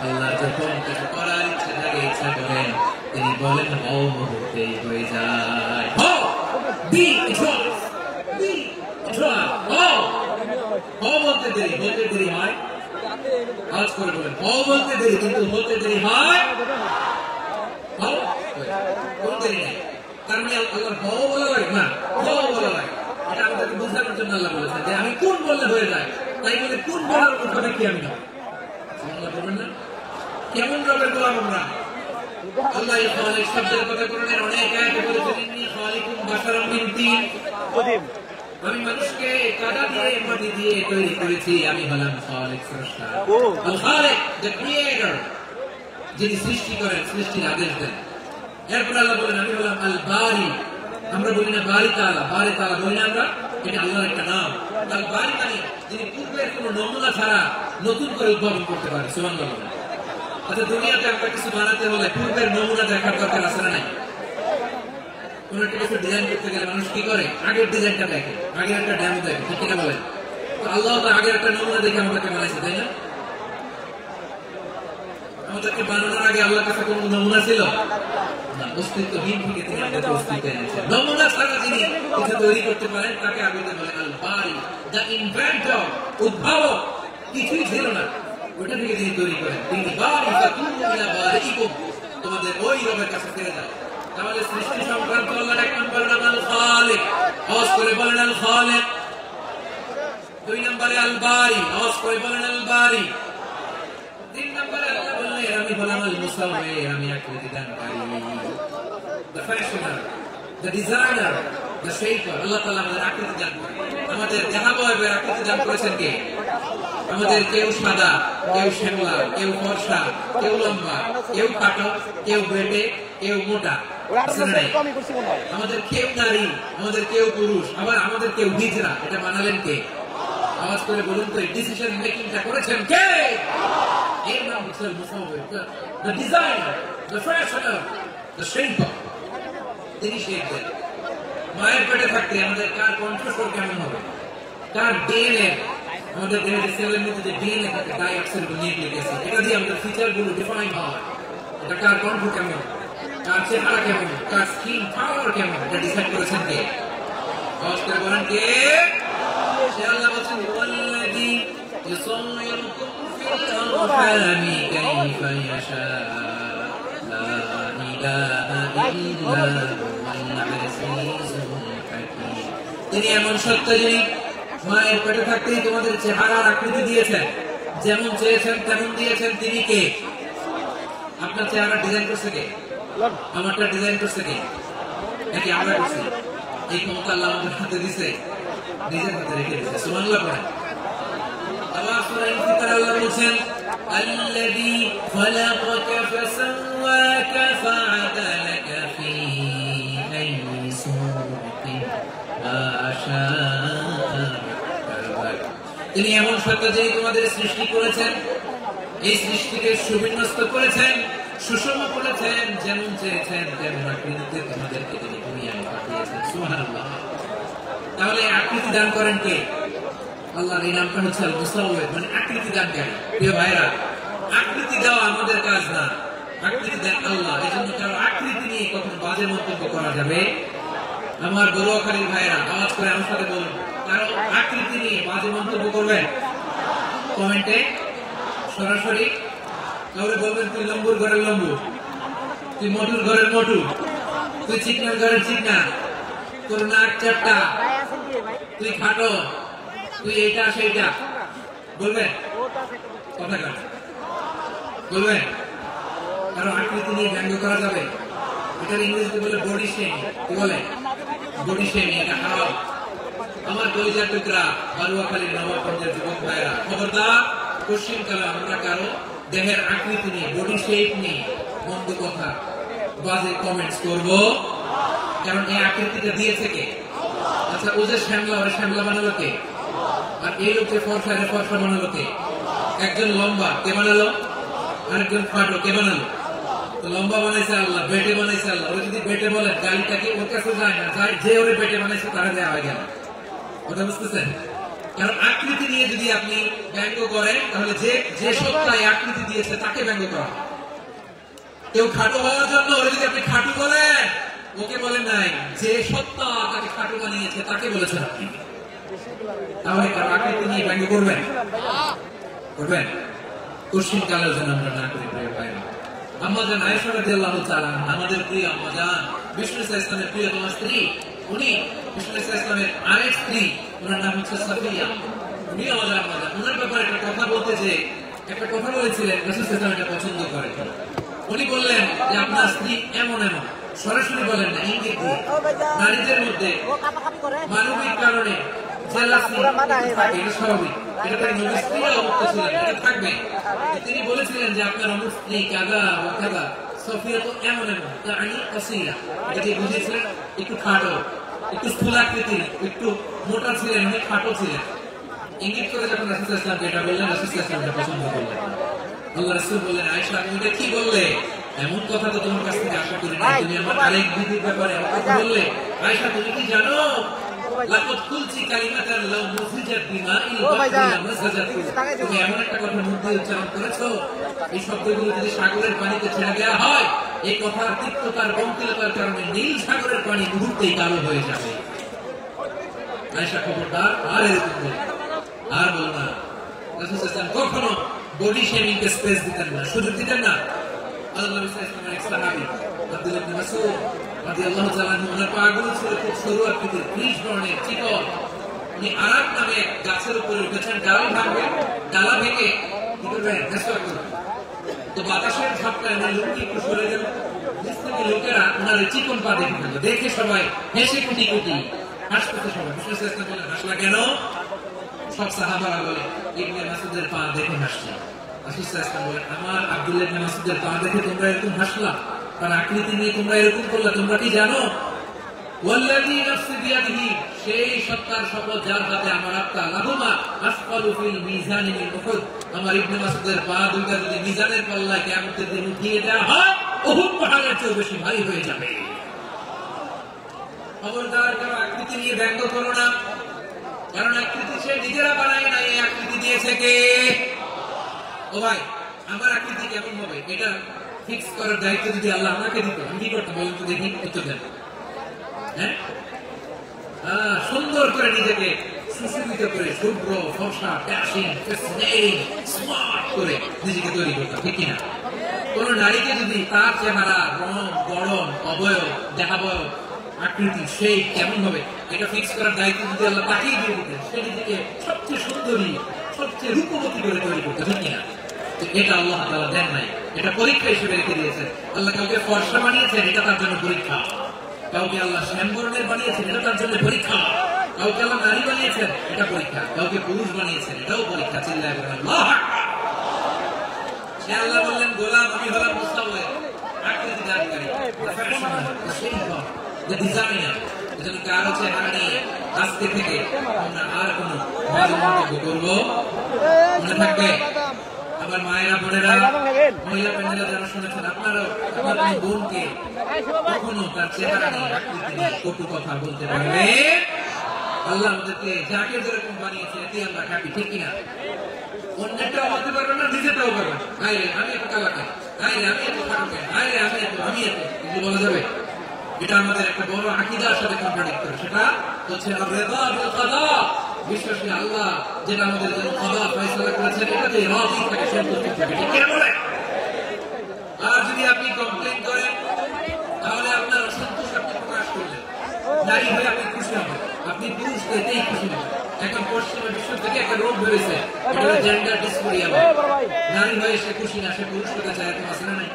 আল্লাহ যখন কিছু করার ইচ্ছা থাকে, ইচ্ছা করেন, তিনি বলেন হও, মুহূর্তেই হয়ে যায়। হও, বি ইটস, বি ইটস, হও। হও বলতে দেরি হয়। আওয়াজ করে বলেন, হও বলতে দেরি, কিন্তু হতে দেরি হয়। হও, কোন দেরি নেই। তার মানে আল্লাহর হও বলা লাগে না, হও বলা লাগে। এটা আমাদেরকে বোঝানোর জন্য আল্লাহ বলেছেন যে আমি কোন বললে হয়ে যায়। তাই বলে কোন বলার কথা কি আমি না? আল্লাহ বলবেন না কেমন রবের গোলাম আমরা? আল্লাহ এই খালিক শব্দের কথা কোরআনের অনেক আয়াতে বলেছেন, ইন্নী খালিকুম বাশারাম মিন তিন। আমি মানুষকে কাদা দিয়ে, মাটি দিয়ে তৈরি করেছি। আমি হলাম খালিক, স্রষ্টা। আল খালিক, দ্য ক্রিয়েটর, যিনি সৃষ্টি করেন, সৃষ্টির আদেশ দেন। এরপর আল্লাহ বলেন আমি হলাম আল বারি। আমরা বলি না বারি তাআলা, বারি তাআলা বলি না আমরা, এটা আল্লাহর একটা নাম। আল বারি মানে যিনি পূর্বের কোনো নমুনা ছাড়া নতুন করে উদ্ভাবন করতে পারে। সুবহানাল্লাহ। আচ্ছা, দুনিয়াতে আমরা কিছু বানাতে হলে পূর্বের নমুনা দেখার দরকার আছে না নাই? কোন একটা কিছু ডিজাইন করতে গেলে মানুষ কি করে? আগের ডিজাইনটা দেখে, আগের একটা ডেমো দেখে, ঠিক কিনা বলেন? তো আল্লাহ তো আগের একটা নমুনা দেখে আমাদেরকে বানাইছে, তাই না? আমাদেরকে বানানোর আগে আল্লাহর কাছে কোনো নমুনা ছিল না, অস্তিত্বহীন থেকে তিনি আমাদেরকে অস্তিত্বে এনেছেন। নমুনা ছাড়া যিনি কিছু তৈরি করতে পারেন, তাকে আরবিতে বলে আল বারি, দ্য ইনভেন্টর, উদ্ভাবক। কিছুই ছিল না, ওটা থেকে যিনি তৈরি করেন, তিনি বারি। তোমাদের ওই রবের কাছে ফিরে যাও। তাহলে সৃষ্টি সংক্রান্ত আল্লাহর এক নম্বরের নাম আল খালিক। আওয়াজ করে বলেন আল খালিক। 2 নম্বরে আল বারি। আওয়াজ করে বলেন আল বারি। 3 নম্বরে আল্লাহ বললেন আমি হলাম আল মুসাউওয়ির, আমি আকৃতি দানকারী, the fashioner, the designer, the shaper. আল্লাহ তাআলা আমাদের আকৃতি দান করেন। আমাদের দেহাবয়বের আকৃতি দান করেছেন কে? আমাদের কেউ সাদা, কেউ শ্যামলা, কেউ ফর্সা, কেউ লম্বা, কেউ খাটো, কেউ বেটে, কেউ মোটা। আমাদের কেউ নারী, আমাদের কেউ পুরুষ, আবার আমাদের কেউ হিজড়া। এটা বানালেন কে? আওয়াজ করে বলুন তো, ডিসিশন মেকিংটা করেছেন কে? এর নাম হচ্ছে মুসাউওয়ির, the designer, the fashioner, the shaper. তিনি শেপ দেন। মায়ের পেটে থাকতে আমাদের কার কণ্ঠস্বর কেমন হবে? কার ডিএনএ, আমাদের দেহের সেলের মধ্যে যে ডিএনএ থাকে, ডাইঅক্সিরিবোনিউক্লিক অ্যাসিড, এটা দিয়ে আমাদের ফিচারগুলো ডিফাইন হয়। এটা কার কণ্ঠ কেমন, কার চেহারা কেমন, কার স্কিন কালার কেমন, এটা ডিসাইড করেছেন কে? আওয়াজ করে বলেন কে? আল্লাহ বলেন ওয়াল্লাযী ইউসাউয়িরুকুম ফিল আরহামি কাইফা ইয়াশা, লা ইলাহা ইল্লা হুয়াল আজিজুল হাকীম। তিনি এমন সত্য যিনি মায়ের পেটে থাকতেই তোমাদের চেহারার আকৃতি দিয়েছেন, যেমন চেয়েছেন তেমন দিয়েছেন। তিনি কে? আপনার চেহারা ডিজাইন করছে কে? আমারটা ডিজাইন করছে কে? নাকি আমরা করছি? এই ক্ষমতা আল্লাহ আমাদের হাতে দিছে, নিজের হাতে রেখে দিছে। সুবহানাল্লাহ পড়েন। আবার সূরা ইনফিতার আল্লাহ বলেছেন আল্লাযী খালাকাকা ফাসাওয়াকা ফাআদালাকা ফী তিনি এমন সত্তা যিনি তোমাদের সৃষ্টি করেছেন, এই সৃষ্টিকে সুবিন্যস্ত করেছেন, সুষম করেছেন, যেমন চেয়েছেন তেমন আকৃতিতে তোমাদেরকে তিনি দুনিয়ায় পাঠিয়েছেন। সুবহানাল্লাহ। তাহলে আকৃতি দান করেন কে? আল্লাহর এই নামটা হচ্ছে আল মুসাওয়ির, মানে আকৃতি দানকারী। প্রিয় ভাইরা, আকৃতি দেওয়া আমাদের কাজ না, আকৃতি দেন আল্লাহ। এজন্য কারো আকৃতি নিয়ে কখনো বাজে মন্তব্য করা যাবে। আমার বড়ুয়াখালীর ভাইরা আওয়াজ করে আমার সাথে বলুন, কারো আকৃতি নিয়ে বাজে মন্তব্য করবেন কমেন্টে সরাসরি। কাউরে বলবেন তুই লম্বুর ঘরের লম্বু, তুই মটুর ঘরের মটু, তুই চিকনার ঘরের চিকনা, তোর নাক চাপটা, তুই খাটো, তুই এটা সেইটা বলবেন? কথা কার বলবেন? কারো আকৃতি নিয়ে ব্যঙ্গ করা যাবে? এটার ইংরেজিতে বলে বডি শেমিং। কি বলে? Body shaming. এটা হারাম। আমার কলিজার টুকরা বারুয়াখালীর নবাবগঞ্জের যুবক ভাইরা, খবরদার, পশ্চিমকালে আমরা কারো দেহের আকৃতি নিয়ে, বডি শেপ নিয়ে মন্দ কথা, বাজে কমেন্টস করব। কারণ এই আকৃতিটা দিয়েছে কে? আচ্ছা, ও যে শ্যামলা, ওরা শ্যামলা বানালো কে? আর এই লোককে ফর্সা, ফর্সা বানালো কে? একজন লম্বা, কে বানালো? আরেকজন খাটো, কে বানালো? লম্বা বানাইছে আল্লাহ, বেটে বানাইছে আল্লাহ। ও যদি বেটে বলে, গালিটাকে ওর কাছে যায় না, যায় যে ওরে বেটে বানাইছে তারা দেওয়া হয়ে গেল। কথা বুঝতেছেন? কারণ আকৃতি নিয়ে যদি আপনি ব্যঙ্গ করেন, তাহলে যে সত্তায় আকৃতি দিয়েছে তাকে ব্যঙ্গ করা। কেউ খাটো হওয়ার জন্য ওরে যদি আপনি খাটু বলেন, ওকে বলেন নাই, যে সত্তা তাকে খাটো বানিয়েছে তাকে বলেছেন আপনি। তাহলে কারো আকৃতি নিয়ে ব্যঙ্গ করবেন? করবেন? পশ্চিমকালের জন্য আমরা না করি। প্রিয় ভাইরা, আম্মাজান আয়েশা রাদিয়াল্লাহু তাআলা, আমাদের প্রিয় আম্মাজান, বিষ্ণু ইসলামের প্রিয়তম স্ত্রী, উনি বিষ্ণু ইসলামের আরেক স্ত্রী, ওনার নাম হচ্ছে সাফিয়া। উনি আমাদের আম্মাজান। ওনার ব্যাপারে একটা কথা বলতে যে একটা কথা বলেছিলেন, রাসূল সাল্লাল্লাহু আলাইহি ওয়াসাল্লাম এটা পছন্দ করেন। উনি বললেন যে আপনার স্ত্রী এমন এমন, সরাসরি বলেন না, ইঙ্গিত দিয়ে। নারীদের মধ্যে মানবিক কারণে জেলাসি থাকে, এটা স্বাভাবিক। এটা তার নবী স্ত্রীরাও মুক্ত ছিলেন, এটা থাকবে। তিনি বলেছিলেন যে আপনার অমুক স্ত্রী কাদা ও কাদা, সফিয়া তো এমন এমন, তা আমি অসিরা। এটা দিয়ে বুঝিয়েছিলেন একটু খাটো, একটু স্থূলাকৃতির, একটু মোটা ছিলেন, অনেক খাটো ছিলেন। ইঙ্গিত করে যখন রাসূল সাল্লাল্লাহু আলাইহি ওয়াসাল্লাম এটা বললেন, রাসূল সাল্লাল্লাহু আলাইহি ওয়াসাল্লাম এটা পছন্দ করলেন। আল্লাহ রাসূল বললেন, আয়েশা তুমি এটা কি বললে? এমন কথা তো তোমার কাছ থেকে আশা করি না। তুমি আমার আরেক দিদির ব্যাপারে এমন কথা বললে। আয়েশা তুমি কি জানো? লাকাদ কুলতি কালিমাতান লাউ মুফিজাত বিমাইল বাহরি লামাসাজাত। তুমি এমন একটা কথা মুখ দিয়ে উচ্চারণ করেছো, এই শব্দগুলো যদি সাগরের পানিতে ছেড়ে দেওয়া হয়, এই কথার তিক্ততার বঙ্কিলতার কারণে নীল সাগরের পানি মুহূর্তেই কালো হয়ে যাবে। আয়েশা খবরদার, আর এরকম বলো, আর বলো না। রাসূল সাল্লাল্লাহু আলাইহি ওয়াসাল্লাম কখনো বডি শেমিং কে স্পেস দিতেন না, সুযোগ দিতেন না। আল্লাহ নবী সাল্লাল্লাহু আলাইহি ওয়াসাল্লামের এক সাহাবী আব্দুল্লাহ ইবনে মাসউদ রাদিয়াল্লাহু তাআলা আনহু, ওনার পাগুলো ছিল খুব সরু আকৃতির, কৃষ বর্ণের, চিকন। উনি আরাক নামে গাছের উপরে উঠেছেন, ডাল ভাঙবেন, ডালা ভেঙে কি করবেন? মেসওয়াক করবেন। তো বাতাসের ঝাপটায় উনি লুঙ্গি একটু সরে গেল, নিচ থেকে লোকেরা ওনার চিকন পা দেখে ফেলল। দেখে সবাই হেসে কুটি কুটি হাসতে সবাই। বিষ্ণু সাল্লাল্লাহু আলাইহি ওয়াসাল্লাম বলেন, হাসলা কেন? সব সাহাবারা বলে, ইবনে মাসউদের পা দেখে হাসছি। রাসূল সাল্লাল্লাহু আলাইহি ওয়াসাল্লাম বলেন, আমার আব্দুল্লাহ ইবনে মাসউদের পা দেখে তোমরা এরকম হাসলা, তার আকৃতি নিয়ে তোমরা এরকম করলা, তোমরা কি জানো? ওয়াল্লাযী নাফসি বিয়াদিহি, সেই সত্তার শপথ যার হাতে আমার আত্মা, লাহুমা আসফালু ফিল মিজানি মিন উহুদ। আমার ইবনে মাসউদের পা দুইটা যদি মিজানের পাল্লায় কিয়ামতের দিন উঠিয়ে দেওয়া হয়, উহুদ পাহাড়ের চেয়ে বেশি ভারী হয়ে যাবে। খবরদার, কারো আকৃতি নিয়ে ব্যঙ্গ করো না, কারণ আকৃতি সে নিজেরা বানায় না, এই আকৃতি দিয়েছে কে? ও ভাই, আমার আকৃতি কেমন হবে এটা ফিক্স করার দায়িত্ব যদি আল্লাহ আমাকে দিত, আমি কি করতাম বলুন তো দেখি? উত্তর দেন। হ্যাঁ, সুন্দর করে নিজেকে সুশোভিত করে, শুভ্র, ফর্সা, ড্যাশিং, ফ্যাসিনেটিং, স্মার্ট করে নিজেকে তৈরি করতাম, ঠিক কিনা? কোন নারীকে যদি তার চেহারা, রং, গড়ন, অবয়ব, দেহাবয়ব, আকৃতি, সেই কেমন হবে এটা ফিক্স করার দায়িত্ব যদি আল্লাহ তাকেই দিয়ে দিতেন, সে নিজেকে সবচেয়ে সুন্দরী, সবচেয়ে রূপবতী করে তৈরি করতে, ঠিক কিনা? এটা আল্লাহ তাআলা দেন নাই, এটা পরীক্ষা হিসেবে রেখে দিয়েছেন। আল্লাহ কাউকে ফর্সা বানিয়েছেন, এটা তার জন্য পরীক্ষা। কাউকে আল্লাহ শ্যামবর্ণের বানিয়েছেন, এটা তার জন্য পরীক্ষা। কাউকে আল্লাহ নারী বানিয়েছেন, এটা পরীক্ষা। কাউকে পুরুষ বানিয়েছেন, এটাও পরীক্ষা। চিল্লায় বলেন আল্লাহু আকবার। সে আল্লাহ বললেন, গোলাম আমি হলাম মুসাওয়ির, আকৃতি দানকারী, প্রফেশনাল, শিল্পী, ডিজাইনার। এজন্য কারো চেহারা নিয়ে আজকে থেকে আমরা আর কোনো বাজে মন্তব্য করবো মনে থাকবে। আবার মায়েরা বোনেরা মহিলা প্যান্ডেলে যারা শুনেছেন আপনারাও আপনার কোনো বোনকে কখনো তার চেহারা নিয়ে আকৃতি নিয়ে কটু কথা বলতে পারবে। আল্লাহ আমাদেরকে যাকে যেরকম বানিয়েছে এতে আমরা হ্যাপি, ঠিক কিনা? অন্যটাও বলতে পারবে না, নিজেটাও পারবে না। আমি এত কালাকে, আমি এত খাটুকে, আমি এত এগুলো বলা যাবে? এটা আমাদের একটা বড় আকীদার সাথে কন্ট্রাডিক্ট করে। সেটা হচ্ছে আর-রিদা বিল কাদা, বিশ্বাসী আল্লাহ যেটা আমাদের জন্য কাদা ফয়সালা করেছেন এটাতে রাজি থাকে, সন্তুষ্ট থাকে, ঠিক কিনা বলে? আর যদি আপনি কমপ্লেইন করেন তাহলে আপনার অসন্তোষ আপনি প্রকাশ করলেন, নারী হয়ে আপনি খুশি হবেন, আপনি পুরুষ এতেই খুশি হবেন। এখন পশ্চিমা বিশ্ব থেকে একটা রোগ বেড়েছে, এটা জেন্ডার ডিসফোরিয়া। নারী হয়ে সে খুশি না, সে পুরুষ হতে চায়, এরকম আছে না নাই?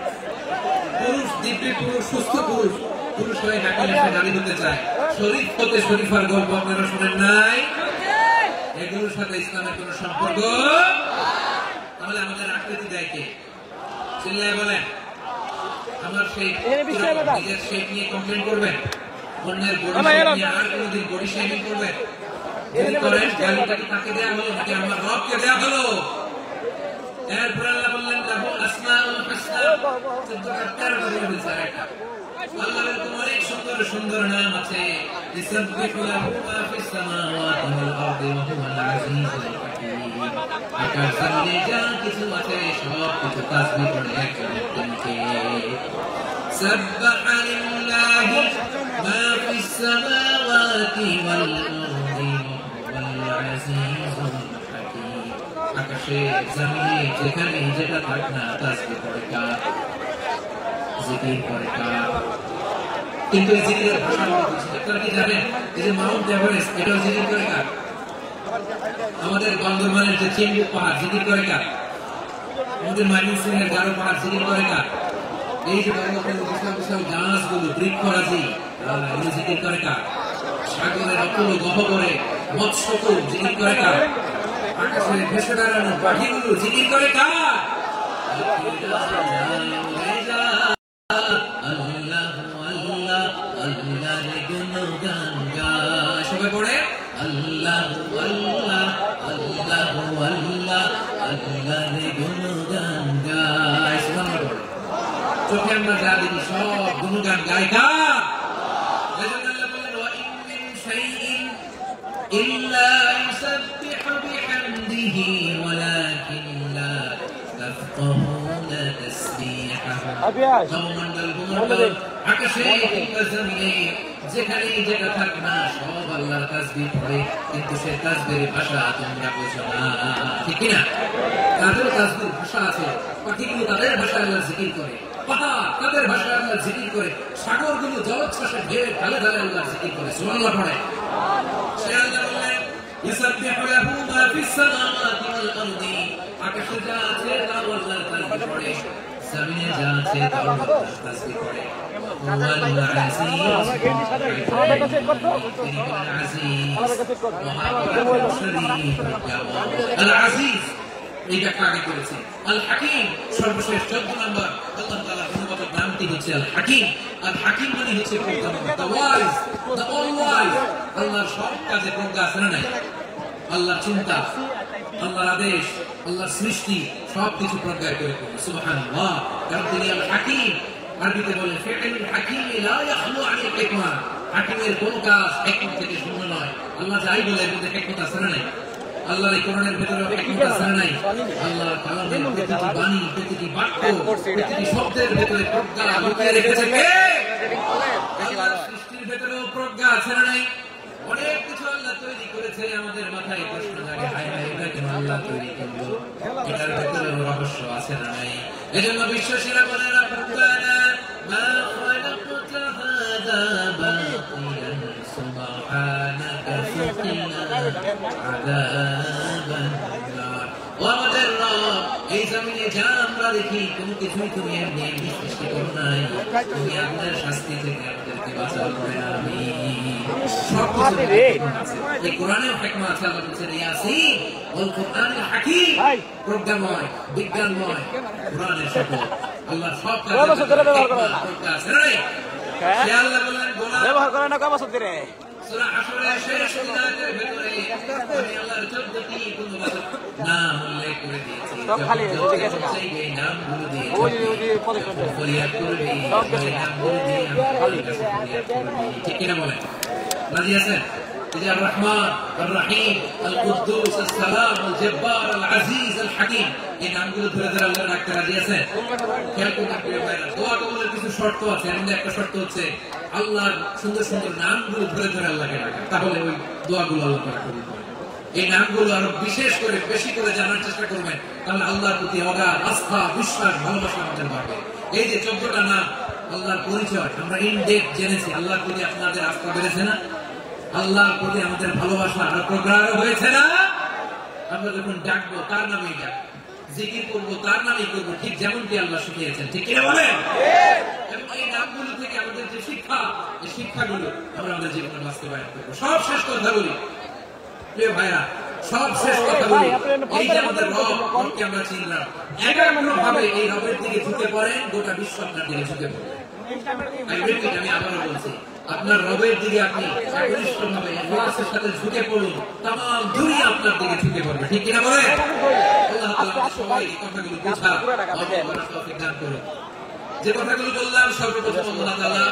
পুরুষ দিব্যি পুরুষ, সুস্থ পুরুষ, পুরুষ হয়ে হ্যাপিনেসে নারী হতে চায়। শরীফ হতে শরীফার গল্প আপনারা শুনেন নাই? এগুলোর সাথে ইসলামের কোন সম্পর্ক? তাহলে আমাদের আকৃতি দেয় কে? চিল্লায় বলেন। আমার সেই নিজের শেপ নিয়ে কমপ্লেন করবেন, অন্যের বডি নিয়ে আর কোনদিন বডি শেমিং করবেন? যদি করেন গালিটা কি তাকে দেয়া হলো নাকি আমার রবকে দেয়া হলো? এরপর আল্লাহ বললেন লাহু আসমাউল হুসনা, 14টা বলে দিয়েছে একটা। আল্লাহর অনেক সুন্দর সুন্দর নাম আছে। ইসবিহু লাহু মা ফিস সামাওয়াতি ওয়াল আরদি ওয়া হুয়াল আজিজুল হাকীম। আকাশ জমিনে যা কিছু আছে সব কিছু তাসবিহ করে একজনকে। সাব্বাহা লিল্লাহি মা ফিস সামাওয়াতি ওয়াল আরদি ওয়া হুয়াল আজিজুল হাকীম। আকাশে জমিনে যেখানে যেটা থাক না তাসবিহ করে কার? জিকির করে কার? কিন্তু এই জিকিরের ভাষা আপনারা কি জানেন? এই যে মাউন্ট এভারেস্ট, এটাও জিকির করে কার? আমাদের বান্দরবানের যে চিম্বুক পাহাড়, জিকির করে কার? আমাদের ময়মনসিংহের গারো পাহাড়, জিকির করে কার? এই যে বড় বড় বিশাল বিশাল গাছগুলো, বৃক্ষরাজি, এগুলো জিকির করে কার? সাগরের অতুল গহ্বরে মৎস্যকুল, জিকির করে কার? আকাশে ভেসে বেড়ানো পাখিগুলো, জিকির করে কার? সবাই পড়ে আল্লাহ আল্লাহ আল্লাহ আল্লাহ আল্লাহ রে গুণগান গায়। সুবহানাল্লাহ। চোখে আমরা যা দেখি সব গুণগান গায় কার? আল্লাহ বলেন ওয়া ইন মিন শাইইন ইল্লা ইউসাব্বিহু বিহামদিহি ওয়ালাকিন লা তাফকাহুনা তাসবিহাহু। আকাশে কিংবা জমিনে যেখানে যেটা থাক না সব আল্লাহর তাসবিহ পড়ে, কিন্তু সে তাসবিহের ভাষা তোমরা বোঝো না, ঠিক কিনা? তাদের তাসবিহের ভাষা আছে, পাখিগুলো তাদের ভাষায় আল্লাহর জিকির করে, পাহাড় তাদের ভাষায় আল্লাহর জিকির করে, সাগরগুলো জলোচ্ছ্বাসে ঢেউ ঢালে ঢালে আল্লাহর জিকির করে। সুবহানাল্লাহ পড়ে। সে আল্লাহ বললেন ইউসাব্বিহু লাহু মা ফিস সামাওয়াতি ওয়াল আরদি। আকাশে যা আছে তা আল্লাহর তাসবিহ পড়ে, জমিনে যা আছে তা আল্লাহর তাসবিহ পড়ে। আল-আজিজ এই ব্যাখ্যা আগে করেছি। আল-হাকিম সর্বশেষ 14 নম্বর আল্লাহ তাআলার গুণবাচক নামটি হচ্ছে আল-হাকিম। আল-হাকিম মানে হচ্ছে প্রজ্ঞাময়, the wise, the all wise. আল্লাহর সব কাজে প্রজ্ঞা আছে না নাই? আল্লাহর চিন্তা, আল্লাহর আদেশ, আল্লাহর সৃষ্টি সবকিছু প্রজ্ঞায় করে করবে। সুবহানাল্লাহ। কারণ তিনি আল-হাকিম। আরবিতে বলে ফি'লুল হাকিম লা ইয়াখলু আনিল হিকমা। হাকিমের কোন কাজ হিকমত থেকে শূন্য নয়। আল্লাহ যাই বলে এর মধ্যে হিকমত আছে না নাই? আল্লাহর এই কোরআনের ভিতরে হিকমত আছে না নাই? আল্লাহর কালামের প্রতিটি বাণী, প্রতিটি বাক্য, প্রতিটি শব্দের ভিতরে প্রজ্ঞা লুকিয়ে রেখেছে কে? আল্লাহর সৃষ্টির ভিতরেও প্রজ্ঞা আছে না নাই? অনেক কিছু আল্লাহ তৈরি করেছে, আমাদের মাথায় প্রশ্ন জাগে, হায় হায় এটা কেন আল্লাহ তৈরি করলো? এটার ভিতরেও রহস্য আছে না নাই? এজন্য বিশ্বাসীরা বলে না রব্বানা মা খালাকতা হাযা বাতিলান সুবহানাকা ফাকিনা আযাবান নার। ও আমাদের রব, এই জমিনে যা আমরা দেখি কোনো কিছুই তুমি এমনি এমনি সৃষ্টি করো নাই, তুমি আমাদের শাস্তি থেকে আমাদেরকে বাঁচাও করে আমিন। সবকিছু এই কোরআনের হিকমত আছে। আল্লাহ বলেছেন ইয়াসিন ওয়াল কোরআনিল হাকীম, প্রজ্ঞাময়, বিজ্ঞানময় কোরআনের শপথ। আল্লাহ সব কাজে প্রজ্ঞা আছে না? সে আল্লাহ বললেন গোলাম ব্যবহার করে না কয় বছর ধরে সূরা হাশরের শেষ বিধানের ভিতরে আমি আল্লাহর 14টি গুণবাচক নাম উল্লেখ করে দিয়েছি। সব খালি হয়ে গেছে না এই নামগুলো দিয়ে ওই পদক ফরিয়াদ করবি এই নামগুলো দিয়ে খালি ঠিক কিনা বলেন রাজি আছেন এই যে আর রহমান আর রহিম আল কুদ্দুস আস সালাম আল জব্বার আল আজিজ আল হাকিম এই নামগুলো ধরে ধরে আল্লাহ রাখতে রাজি আছেন খেয়াল করুন প্রিয় ভাইরা দোয়া কবুলের কিছু শর্ত আছে এর মধ্যে একটা শর্ত হচ্ছে আল্লাহর সুন্দর সুন্দর নামগুলো ধরে ধরে আল্লাহকে রাখা তাহলে ওই দোয়াগুলো আল্লাহ তাআলা কবুল করেন এই নামগুলো আরো বিশেষ করে বেশি করে জানার চেষ্টা করবেন তাহলে আল্লাহর প্রতি অগাধ আস্থা বিশ্বাস ভালোবাসা আমাদের বাড়বে এই যে 14টা নাম আল্লাহর পরিচয় আমরা ইন ডেপথ জেনেছি আল্লাহর প্রতি আপনাদের আস্থা বেড়েছে না আল্লাহর প্রতি আমাদের ভালোবাসা আরো প্রগাঢ় হয়েছে না আমরা যখন ডাকবো তার নামেই ডাকবো জিকির করবো তার নামেই করবো ঠিক যেমনটি আল্লাহ শিখিয়েছেন ঠিক কিনা বলেন এবং এই নামগুলো থেকে আমাদের যে শিক্ষা এই শিক্ষাগুলো আমরা আমাদের জীবনে বাস্তবায়ন করবো সব শেষ কথা বলি প্রিয় ভাইরা সব শেষ কথা বলি এই যে আমাদের রবকে আমরা চিনলাম একাগ্র ভাবে এই রবের দিকে ঝুঁকে পড়েন গোটা বিশ্ব আপনার দিকে ঝুঁকে পড়বে আমি আবারও বলছি আপনার রবের দিকে আপনি একনিষ্ঠভাবে ইখলাসের সাথে ঝুঁকে পড়ুন তাম দুনিয়া আপনার দিকে ঝুঁকে পড়বে ঠিক কিনা বলেন আল্লাহ তাআলা সবাই এই কথাগুলো বুঝা আমরা তৌফিক দান করুন যে কথাগুলো বললাম সর্বপ্রথম আল্লাহ তাআলা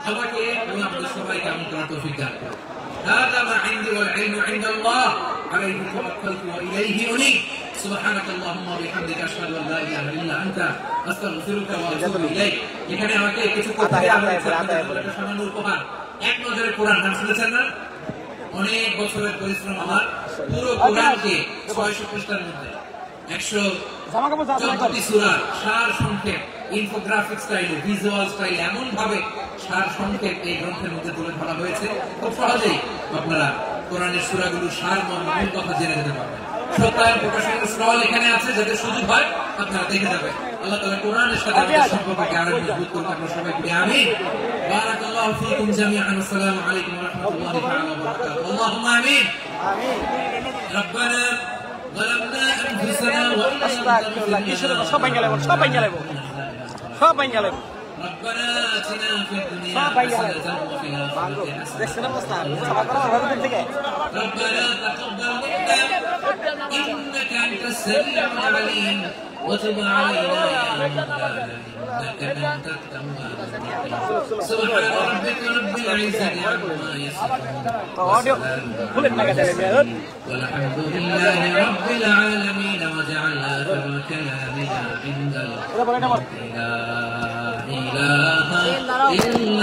আমাকে এবং আমাদের সবাইকে আমল করার তৌফিক দান করুন هذا ما عندي والعلم عند الله عليه توكلت وإليه أنيب سبحانك اللهم وبحمدك أشهد أن لا إله إلا أنت أستغفرك وأتوب إليك এখানে আমাকে কিছু কথা বলে সামান্য উপহার এক নজরে কোরআন নাম শুনেছেন না অনেক বছরের পরিশ্রম আমার পুরো কোরআনকে 600 পৃষ্ঠার মধ্যে 114টি সূরা সার সংক্ষেপ ইনফোগ্রাফিক স্টাইলে ভিজুয়াল স্টাইলে এমন ভাবে সার সংক্ষেপ এই গ্রন্থের মধ্যে তুলে ধরা হয়েছে খুব সহজেই আপনারা কোরআনের সূরাগুলো সার মূল কথা জেনে যেতে পারবেন সত্যায়ন প্রকাশনের স্টল এখানে আছে যাতে সুযোগ হয় আপনারা দেখে যাবেন আল্লাহ তাআলা কোরআনের সাথে আমাদের সম্পর্ককে আরো মজবুত করুন আমরা সবাই বলি আমিন বারাকাল্লাহু ফীকুম জামিআন আসসালামু আলাইকুম ওয়া রাহমাতুল্লাহি তাআলা ওয়া বারাকাতুহু আল্লাহুম্মা আমিন রব্বানা ظلمنا أنفسنا وإن لم تغفر لنا ربنا آتنا في الدنيا حسنة وفي الآخرة حسنة ربنا تقبل منا إنك أنت السميع العليم وتب علينا يا مولانا إنك أنت التواب الرحيم سبحان ربك رب العزة عما يصفون وسلام والحمد لله رب العالمين وجعل آخر كلامنا عند الموت لا إله إلا